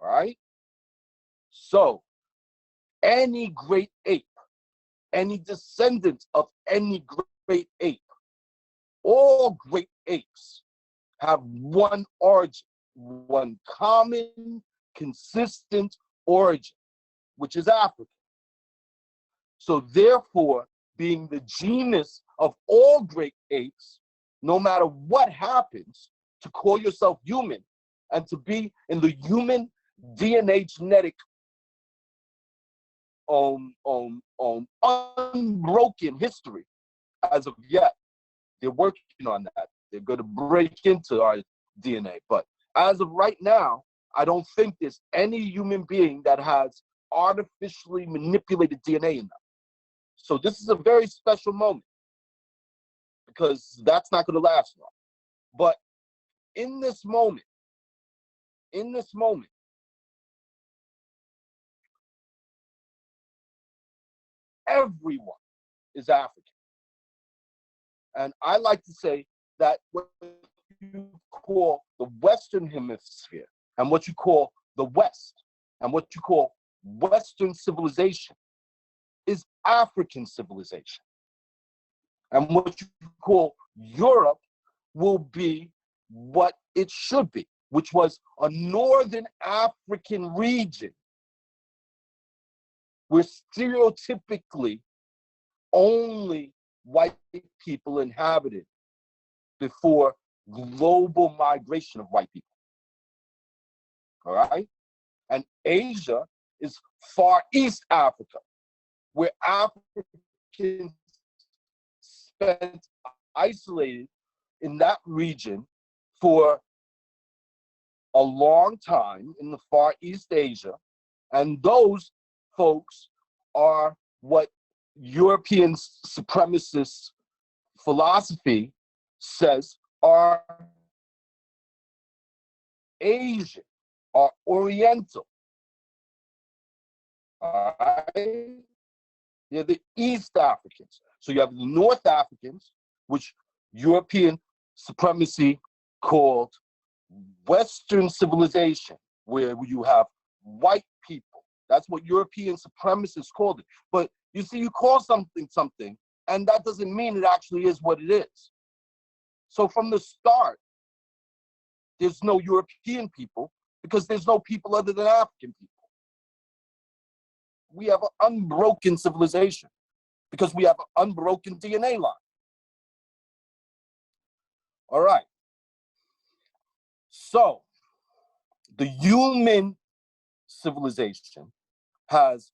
All right? So, any great ape, any descendant of any great ape, all great apes have one origin, one common, consistent origin, which is Africa. So therefore, being the genus of all great apes, no matter what happens, to call yourself human and to be in the human DNA genetic unbroken history as of yet. They're working on that. They're going to break into our DNA. But as of right now, I don't think there's any human being that has artificially manipulated DNA in them. So this is a very special moment because that's not going to last long. But in this moment, everyone is African. And I like to say that what you call the Western Hemisphere and what you call the West and what you call Western civilization is African civilization. And what you call Europe will be what it should be, which was a Northern African region where stereotypically only white people inhabited before global migration of white people. All right? And Asia is Far East Africa, where Africans spent isolated in that region for a long time in the Far East Asia. And those folks are what European supremacist philosophy says are Asian, are Oriental. All right? They're the East Africans. So you have the North Africans, which European supremacy called Western civilization, where you have white people. That's what European supremacists called it. But you see, you call something something, and that doesn't mean it actually is what it is. So from the start, there's no European people because there's no people other than African people. We have an unbroken civilization because we have an unbroken DNA line. All right. So the human civilization has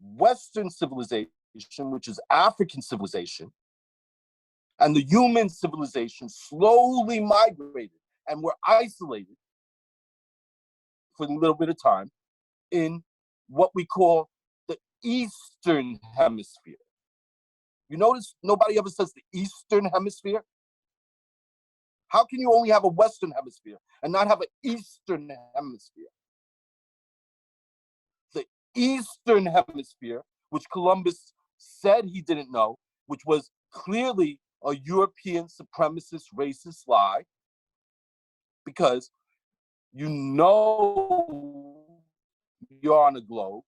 Western civilization, which is African civilization, and the human civilization slowly migrated and were isolated for a little bit of time in what we call the Eastern Hemisphere. You notice nobody ever says the Eastern Hemisphere? How can you only have a Western Hemisphere and not have an Eastern Hemisphere? The Eastern Hemisphere, which Columbus said he didn't know, which was clearly a European supremacist racist lie, because you know you're on a globe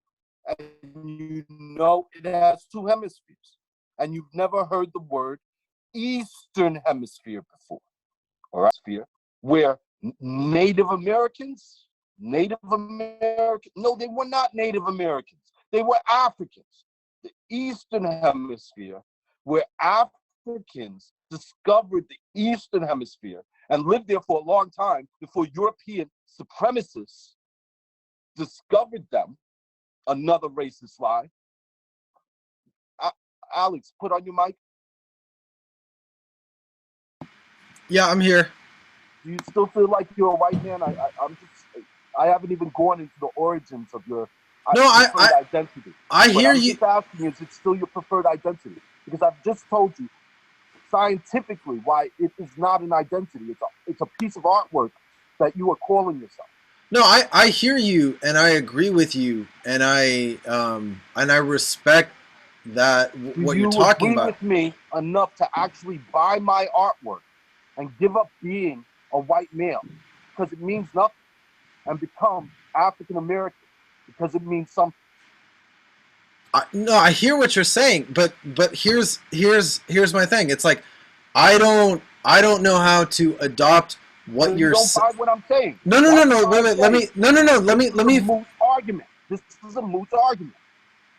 and you know it has two hemispheres, and you've never heard the word Eastern Hemisphere before. All right, sphere where Native Americans, no, they were not Native Americans. They were Africans. The Eastern Hemisphere, where Africans discovered the Eastern Hemisphere and lived there for a long time before European supremacists discovered them. Another racist lie. Alex, put on your mic. Yeah, I'm here. Do you still feel like you're a white man? I haven't even gone into the origins of your preferred identity. I hear you. I'm just asking, is it still your preferred identity? Because I've just told you scientifically why it is not an identity. It's a piece of artwork that you are calling yourself. No, I hear you, and I agree with you, and I respect that what you're talking about. Do you agree with me enough to actually buy my artwork and give up being a white male because it means nothing, and become African American because it means something? No, I hear what you're saying, but here's my thing. It's like I don't know how to adopt what you're saying. You don't buy what I'm saying. No. Wait, let me. Moot argument. This is a moot argument.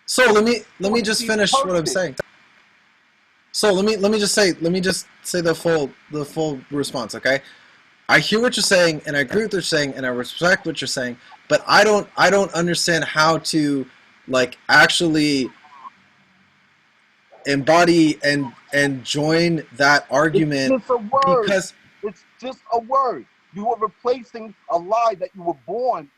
So let me just finish what I'm saying. So let me just say the full response, okay? I hear what you're saying, and I agree with what you're saying, and I respect what you're saying, but I don't understand how to like actually embody and join that argument. It's just a word. Because it's just a word. You are replacing a lie that you were born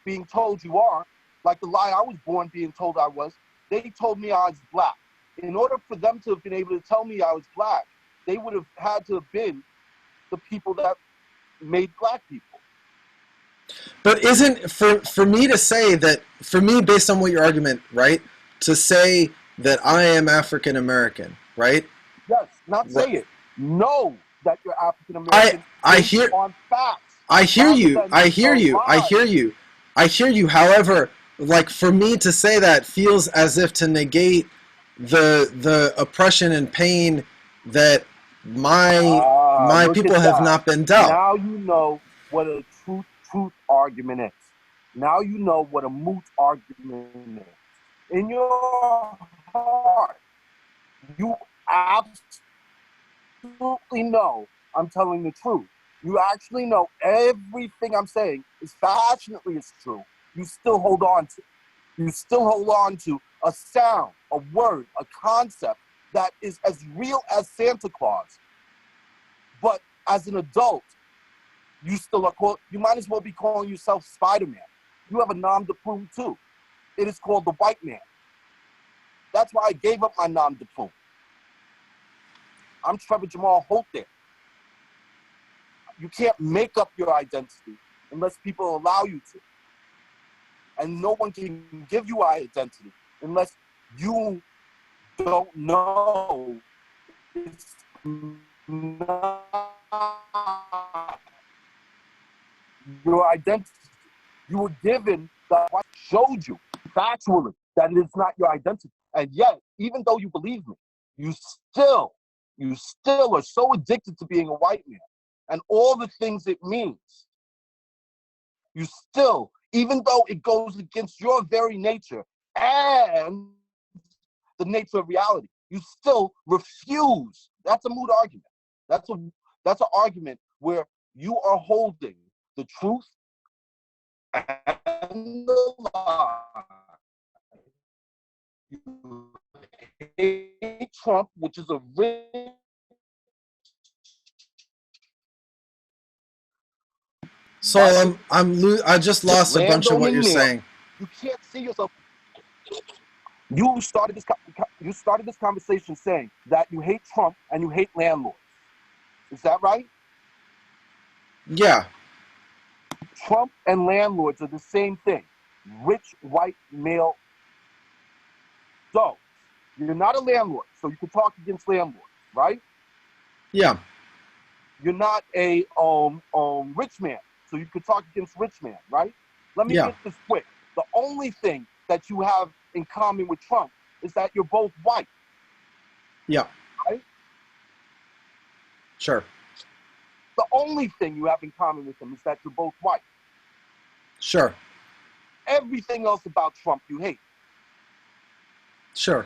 being told you are, like the lie I was born being told I was. They told me I was black. In order for them to have been able to tell me I was black, they would have had to have been the people that made black people. But isn't, for me to say that, for me, based on what your argument, right, to say that I am African American, right? Yes, not say it. Know that you're African American based on facts. I hear you. However, like, for me to say that feels as if to negate the oppression and pain that my people have not been dealt. Now you know what a truth argument is. Now you know what a moot argument is. In your heart, you absolutely know I'm telling the truth. You actually know everything I'm saying is passionately is true. You still hold on to. You still hold on to a sound, a word, a concept that is as real as Santa Claus. But as an adult, you still are called, you might as well be calling yourself Spider-Man. You have a nom de plume too. It is called the white man. That's why I gave up my nom de plume. I'm Trevor Jamal Holt there. You can't make up your identity unless people allow you to. And no one can give you identity unless you don't know it's not your identity. You were given that what showed you factually that it is not your identity. And yet, even though you believe me, you still are so addicted to being a white man and all the things it means. You still, even though it goes against your very nature and the nature of reality, you still refuse. That's a moot argument. That's an argument where you are holding the truth and the lie. You hate Trump, which is a rich. So I just lost a bunch of what you're saying. You can't see yourself. You started this conversation saying that you hate Trump and you hate landlords. Is that right? Yeah. Trump and landlords are the same thing. Rich white male. So you're not a landlord, so you can talk against landlords, right? Yeah. You're not a rich man, so you could talk against rich man, right? Let me get this quick. The only thing that you have in common with Trump is that you're both white. Yeah. Right? Sure. The only thing you have in common with him is that you're both white. Sure. Everything else about Trump you hate. Sure.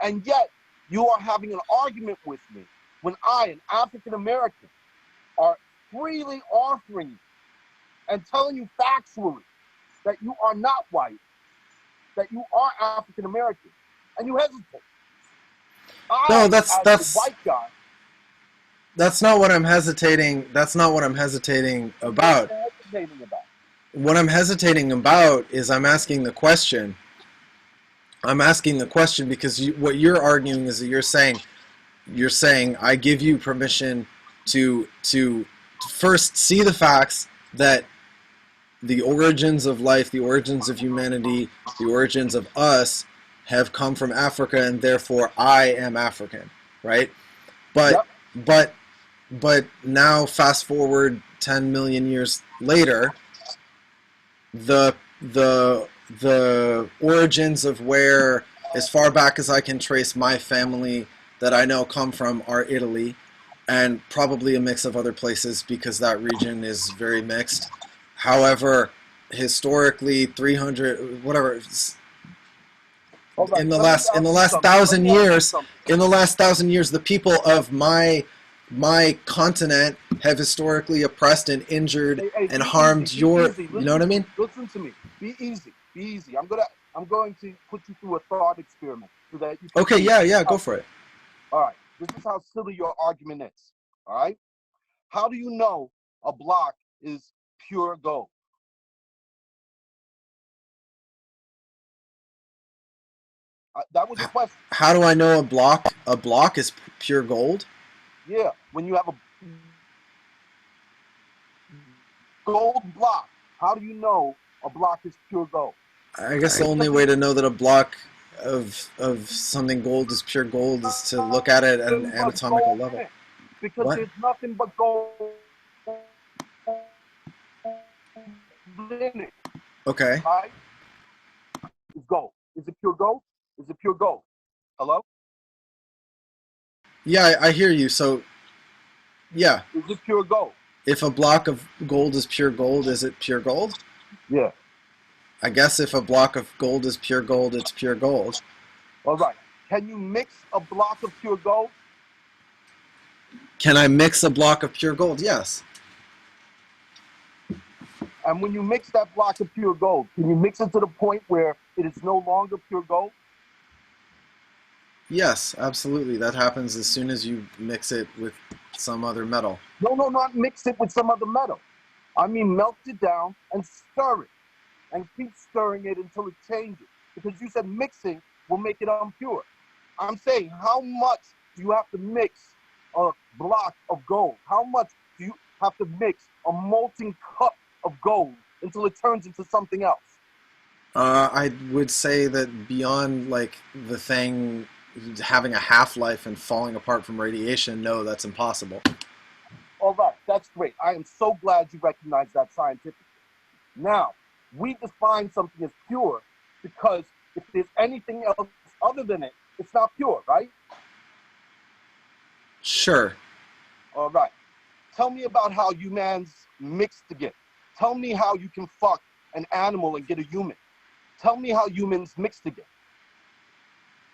And yet, you are having an argument with me when I, an African American, are freely offering you and telling you factually that you are not white, that you are African American, and you hesitate. No, that's a white guy. That's not what I'm hesitating. That's not what I'm hesitating about. What I'm hesitating about is I'm asking the question. I'm asking the question because what you're arguing is that you're saying I give you permission to first see the facts that the origins of life, the origins of humanity, the origins of us have come from Africa, and therefore I am African, right? But now fast forward 10 million years later, the origins of where, as far back as I can trace my family that I know come from, are Italy, and probably a mix of other places because that region is very mixed. However, historically, 300 whatever in the last 1,000 years, the people of my continent have historically oppressed and injured and harmed your. You know what I mean? Listen to me. Be easy. Be easy. I'm going to put you through a thought experiment so that you can. Okay. Yeah. Go for it. All right. This is how silly your argument is. All right. How do you know a block is pure gold? That was the question. How do I know a block is pure gold? Yeah, when you have a gold block, how do you know a block is pure gold? I guess the only way to know that a block of something gold is pure gold is to look at it at an anatomical level. Because What? there's nothing but gold in it, Okay. right? It's gold. Is it pure gold? Is it pure gold? Hello? Yeah, I hear you. So, yeah, Is it pure gold? if a block of gold is pure gold, is it pure gold? Yeah. I guess if a block of gold is pure gold, it's pure gold. All right. Can you mix a block of pure gold? Can I mix a block of pure gold? Yes. And when you mix that block of pure gold, can you mix it to the point where it is no longer pure gold? Yes, absolutely. That happens as soon as you mix it with some other metal. No, not mix it with some other metal. I mean, melt it down and stir it. And keep stirring it until it changes. Because you said mixing will make it impure. I'm saying, how much do you have to mix a block of gold? How much do you have to mix a molten cup of gold until it turns into something else? I would say that beyond like the thing having a half-life and falling apart from radiation, no, that's impossible. All right, that's great. I am so glad you recognize that scientifically. Now, we define something as pure because if there's anything else other than it, it's not pure, right? Sure. All right. Tell me about how humans mix together. Tell me how you can fuck an animal and get a human. Tell me how humans mix together.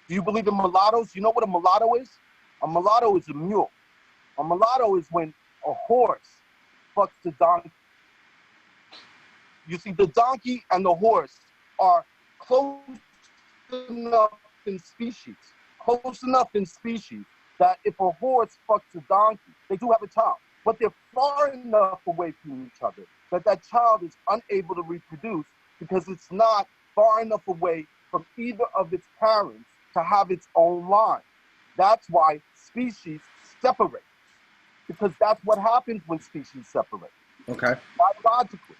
Do you believe in mulattoes? You know what a mulatto is? A mulatto is a mule. A mulatto is when a horse fucks the donkey. You see, the donkey and the horse are close enough in species, that if a horse fucks a donkey, they do have a child, but they're far enough away from each other that that child is unable to reproduce because it's not far enough away from either of its parents to have its own line. That's why species separate, because that's what happens when species separate. Okay. Biologically,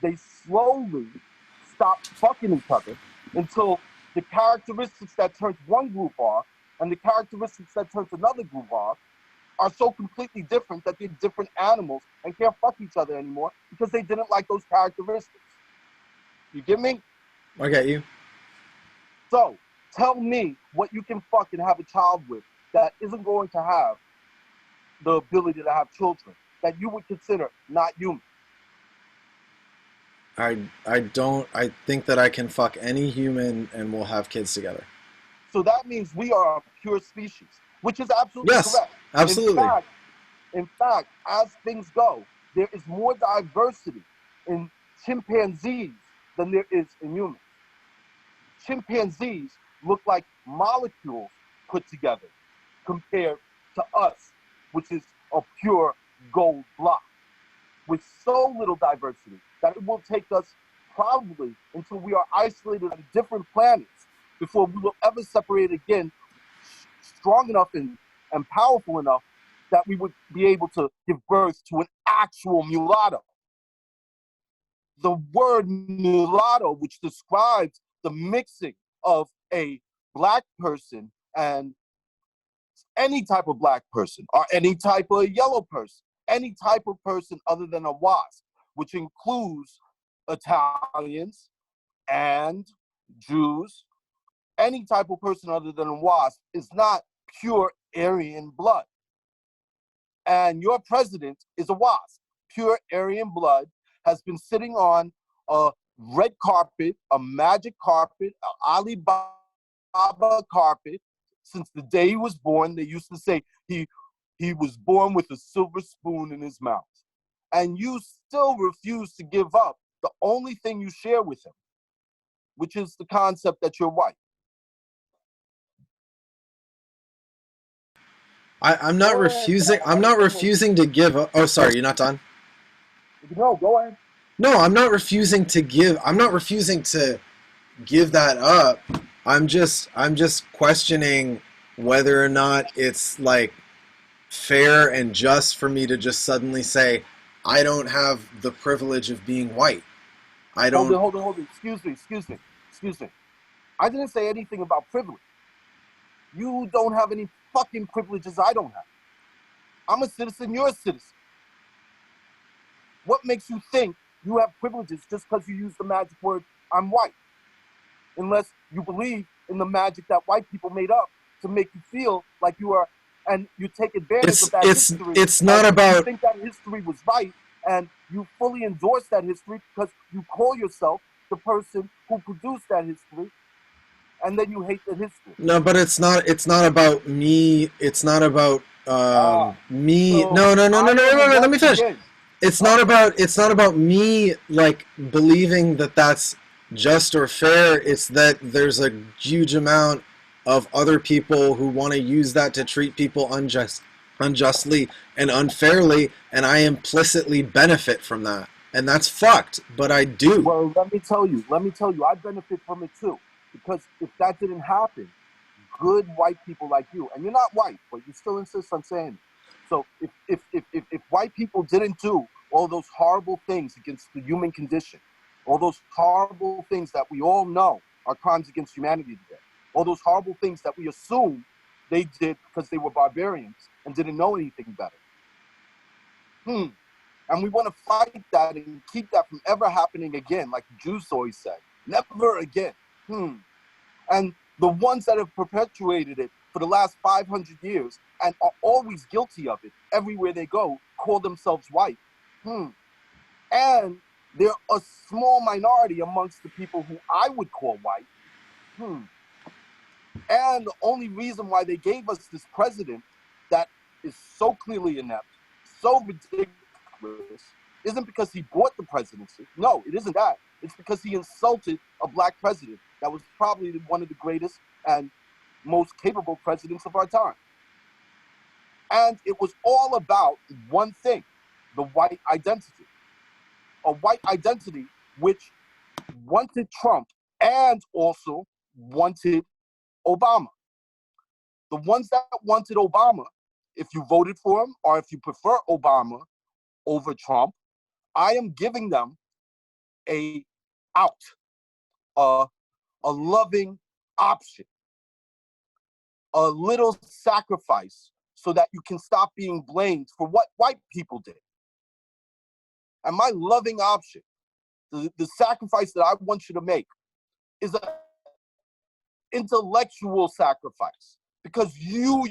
they slowly stop fucking each other until the characteristics that turns one group off and the characteristics that turns another group off are so completely different that they're different animals and can't fuck each other anymore because they didn't like those characteristics. You get me? I get you. So tell me what you can fuck and have a child with that isn't going to have the ability to have children that you would consider not human. I think that I can fuck any human and we'll have kids together. So that means we are a pure species, which is absolutely Yes, correct. absolutely. In fact, as things go, there is more diversity in chimpanzees than there is in humans. Chimpanzees look like molecules put together compared to us, which is a pure gold block, with so little diversity that it will take us probably until we are isolated on different planets before we will ever separate again strong enough and powerful enough that we would be able to give birth to an actual mulatto. The word mulatto, which describes the mixing of a black person and any type of black person or any type of yellow person, any type of person other than a wasp, which includes Italians and Jews, any type of person other than a wasp is not pure Aryan blood. And your president is a wasp. Pure Aryan blood has been sitting on a red carpet, a magic carpet, an Alibaba carpet since the day he was born. They used to say he was born with a silver spoon in his mouth. And you still refuse to give up the only thing you share with him, which is the concept that you're white. I'm not refusing to give up. Oh, sorry, you're not done? No, go ahead. No, I'm not refusing to give that up. I'm just questioning whether or not it's like fair and just for me to just suddenly say I don't have the privilege of being white. I don't. Hold on. Excuse me. I didn't say anything about privilege. You don't have any fucking privileges I don't have. I'm a citizen, you're a citizen. What makes you think you have privileges just because you use the magic word, I'm white? Unless you believe in the magic that white people made up to make you feel like you are, and you take advantage of that history. It's not about. You think that history was right, and you fully endorse that history because you call yourself the person who produced that history, and then you hate the history. No, but it's not about me. It's not about me. So No. Let me finish. Again. It's not about me like believing that that's just or fair. It's that there's a huge amount of other people who want to use that to treat people unjustly and unfairly, and I implicitly benefit from that. And that's fucked, but I do. Well, let me tell you, I benefit from it too. Because if that didn't happen, good white people like you, and you're not white, but you still insist on saying it. So if white people didn't do all those horrible things against the human condition, all those horrible things that we all know are crimes against humanity today, all those horrible things that we assume they did because they were barbarians and didn't know anything better. And we want to fight that and keep that from ever happening again, like the Jews always said, never again. And the ones that have perpetuated it for the last 500 years and are always guilty of it everywhere they go call themselves white. And they're a small minority amongst the people who I would call white. And the only reason why they gave us this president that is so clearly inept, so ridiculous, isn't because he bought the presidency. No, it isn't that. It's because he insulted a black president that was probably one of the greatest and most capable presidents of our time. And it was all about one thing, the white identity. A white identity which wanted Trump and also wanted Obama. The ones that wanted Obama, if you voted for him or if you prefer Obama over Trump, I am giving them a loving option, a little sacrifice so that you can stop being blamed for what white people did. And my loving option, the sacrifice that I want you to make is an intellectual sacrifice, because you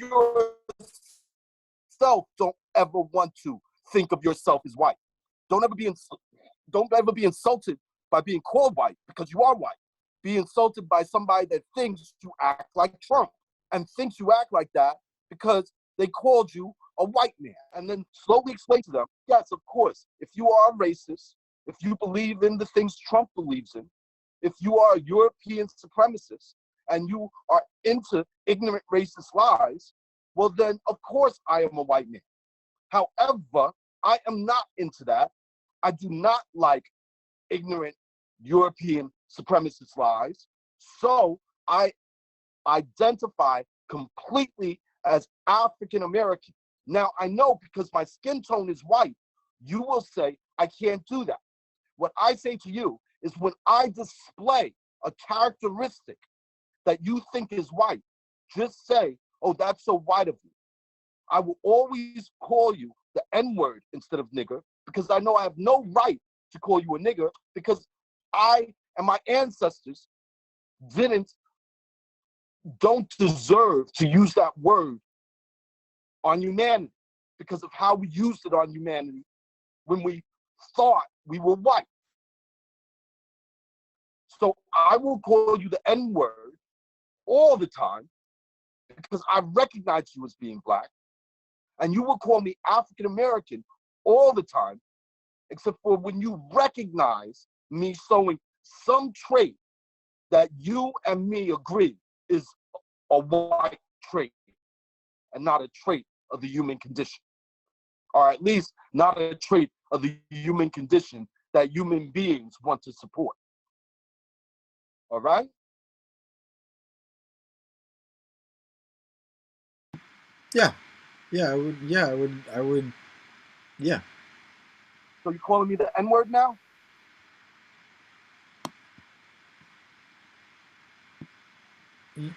yourself don't ever want to think of yourself as white. Don't ever be insulted by being called white because you are white. Be insulted by somebody that thinks you act like Trump and thinks you act like that because they called you a white man. And then slowly explain to them, yes, of course, if you are a racist, if you believe in the things Trump believes in, if you are a European supremacist and you are into ignorant racist lies, well then, of course, I am a white man. However, I am not into that. I do not like ignorant European supremacist lies. So I identify completely as African American. Now, I know because my skin tone is white, you will say I can't do that. What I say to you is when I display a characteristic that you think is white, just say, oh, that's so white of you. I will always call you the N-word instead of nigger, because I know I have no right to call you a nigger, because I and my ancestors don't deserve to use that word on humanity because of how we used it on humanity when we thought we were white. So I will call you the N-word all the time because I recognize you as being black, and you will call me African American all the time, except for when you recognize me showing some trait that you and me agree is a white trait and not a trait of the human condition, or at least not a trait of the human condition that human beings want to support. All right? Yeah. Yeah, I would, yeah. So you calling me the N-word now?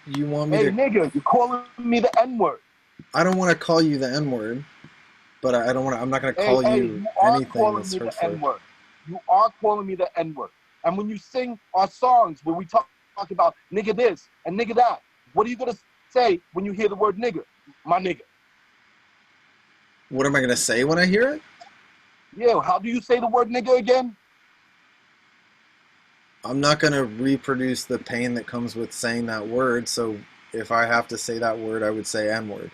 You want me Hey, to, nigga, you calling me the N-word. I don't want to call you the N-word, but I don't want to, I'm not going to call Hey, you you are anything calling that's me the hurtful. N-word. You are calling me the N-word. And when you sing our songs where we talk about nigga this and nigga that, what are you going to say when you hear the word nigga? My nigga. What am I going to say when I hear it? Yeah, how do you say the word nigga again? I'm not going to reproduce the pain that comes with saying that word, so if I have to say that word, I would say N-word.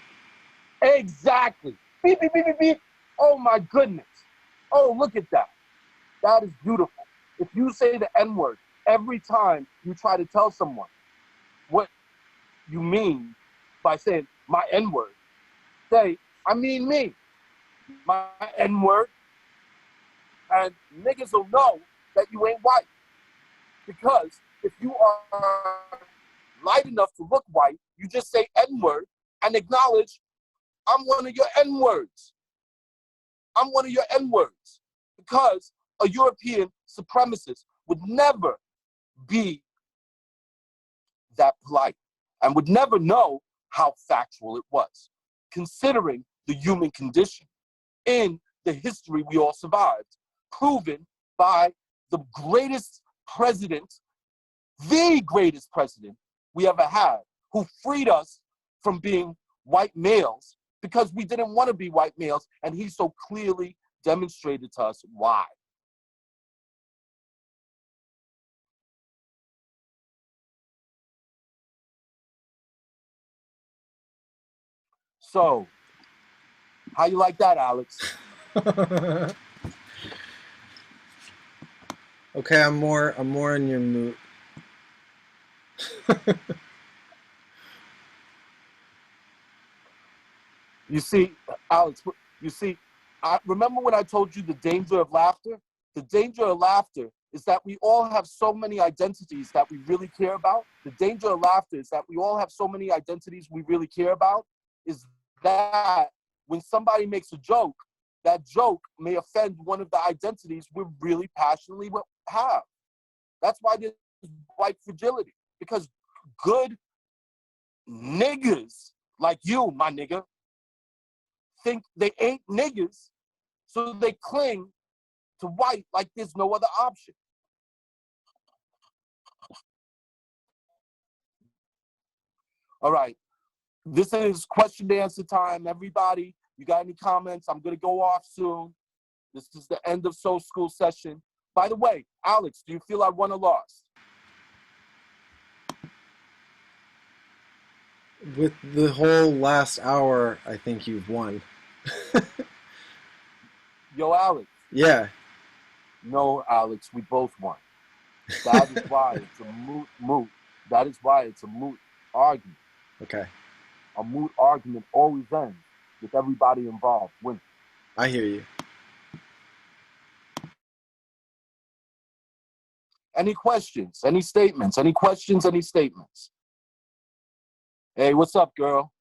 Exactly. Beep, beep, beep, beep, beep. Oh, my goodness. Oh, look at that. That is beautiful. If you say the N-word every time you try to tell someone what you mean by saying my N-word, say, I mean me, my N-word, and niggas will know that you ain't white. Because if you are light enough to look white, you just say N-word and acknowledge I'm one of your N-words. I'm one of your N-words. Because a European supremacist would never be that polite and would never know how factual it was, considering the human condition in the history we all survived, proven by the greatest president, the greatest president we ever had, who freed us from being white males because we didn't want to be white males, and he so clearly demonstrated to us why. So, how you like that, Alex? Okay, I'm more in your mood. You see, Alex, you see, I remember when I told you the danger of laughter? The danger of laughter is that we all have so many identities that we really care about. The danger of laughter is that we all have so many identities we really care about, is that when somebody makes a joke, that joke may offend one of the identities we really passionately have. That's why there's white fragility, because good niggas like you, my nigga, think they ain't niggas, so they cling to white like there's no other option. All right, this is question and answer time. Everybody, you got any comments? I'm gonna go off soon. This is the end of Soul School session. By the way, Alex, do you feel I won or lost? With the whole last hour, I think you've won. Yo, Alex. Yeah. No, Alex, we both won. That is why it's a moot. That is why it's a moot argument. Okay. A moot argument always ends with everybody involved winning. I hear you. Any questions? Any statements? Any questions? Any statements? Hey, what's up, girl?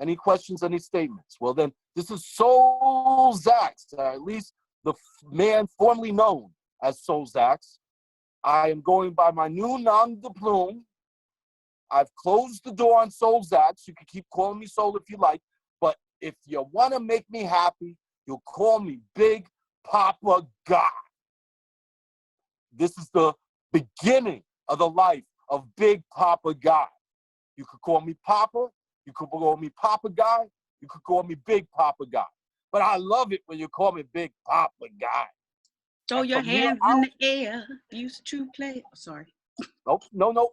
Any questions? Any statements? Well, then, this is Soul Zax, at least the man formerly known as Soul Zax. I am going by my new nom de plume. I've closed the door on Soul Zax. You can keep calling me Soul if you like, but if you want to make me happy, you'll call me Big Papa God. This is the beginning of the life of Big Papa God. You could call me Papa, you could call me Papa Guy, you could call me Big Papa Guy. But I love it when you call me Big Papa Guy. Throw And your from here hands out, in the air. Used to play. Oh, sorry. No.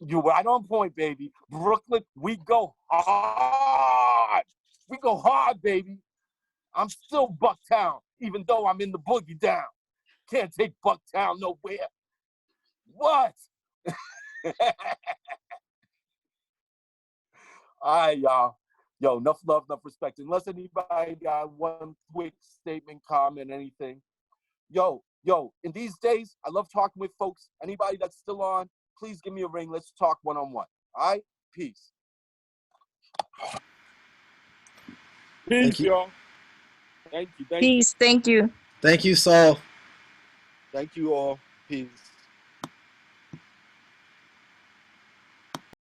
You're right on point, baby. Brooklyn, we go hard. We go hard, baby. I'm still Bucktown, even though I'm in the Boogie Down. Can't take Bucktown nowhere. What? All right, y'all. Yo, enough love, enough respect. Unless anybody got one quick statement, comment, anything. Yo, in these days, I love talking with folks. Anybody that's still on, please give me a ring. Let's talk one-on-one. All right? Peace. Thank you. y'all. Thank you. Peace. Thank you. Thank you, Saul. Thank you all. Peace.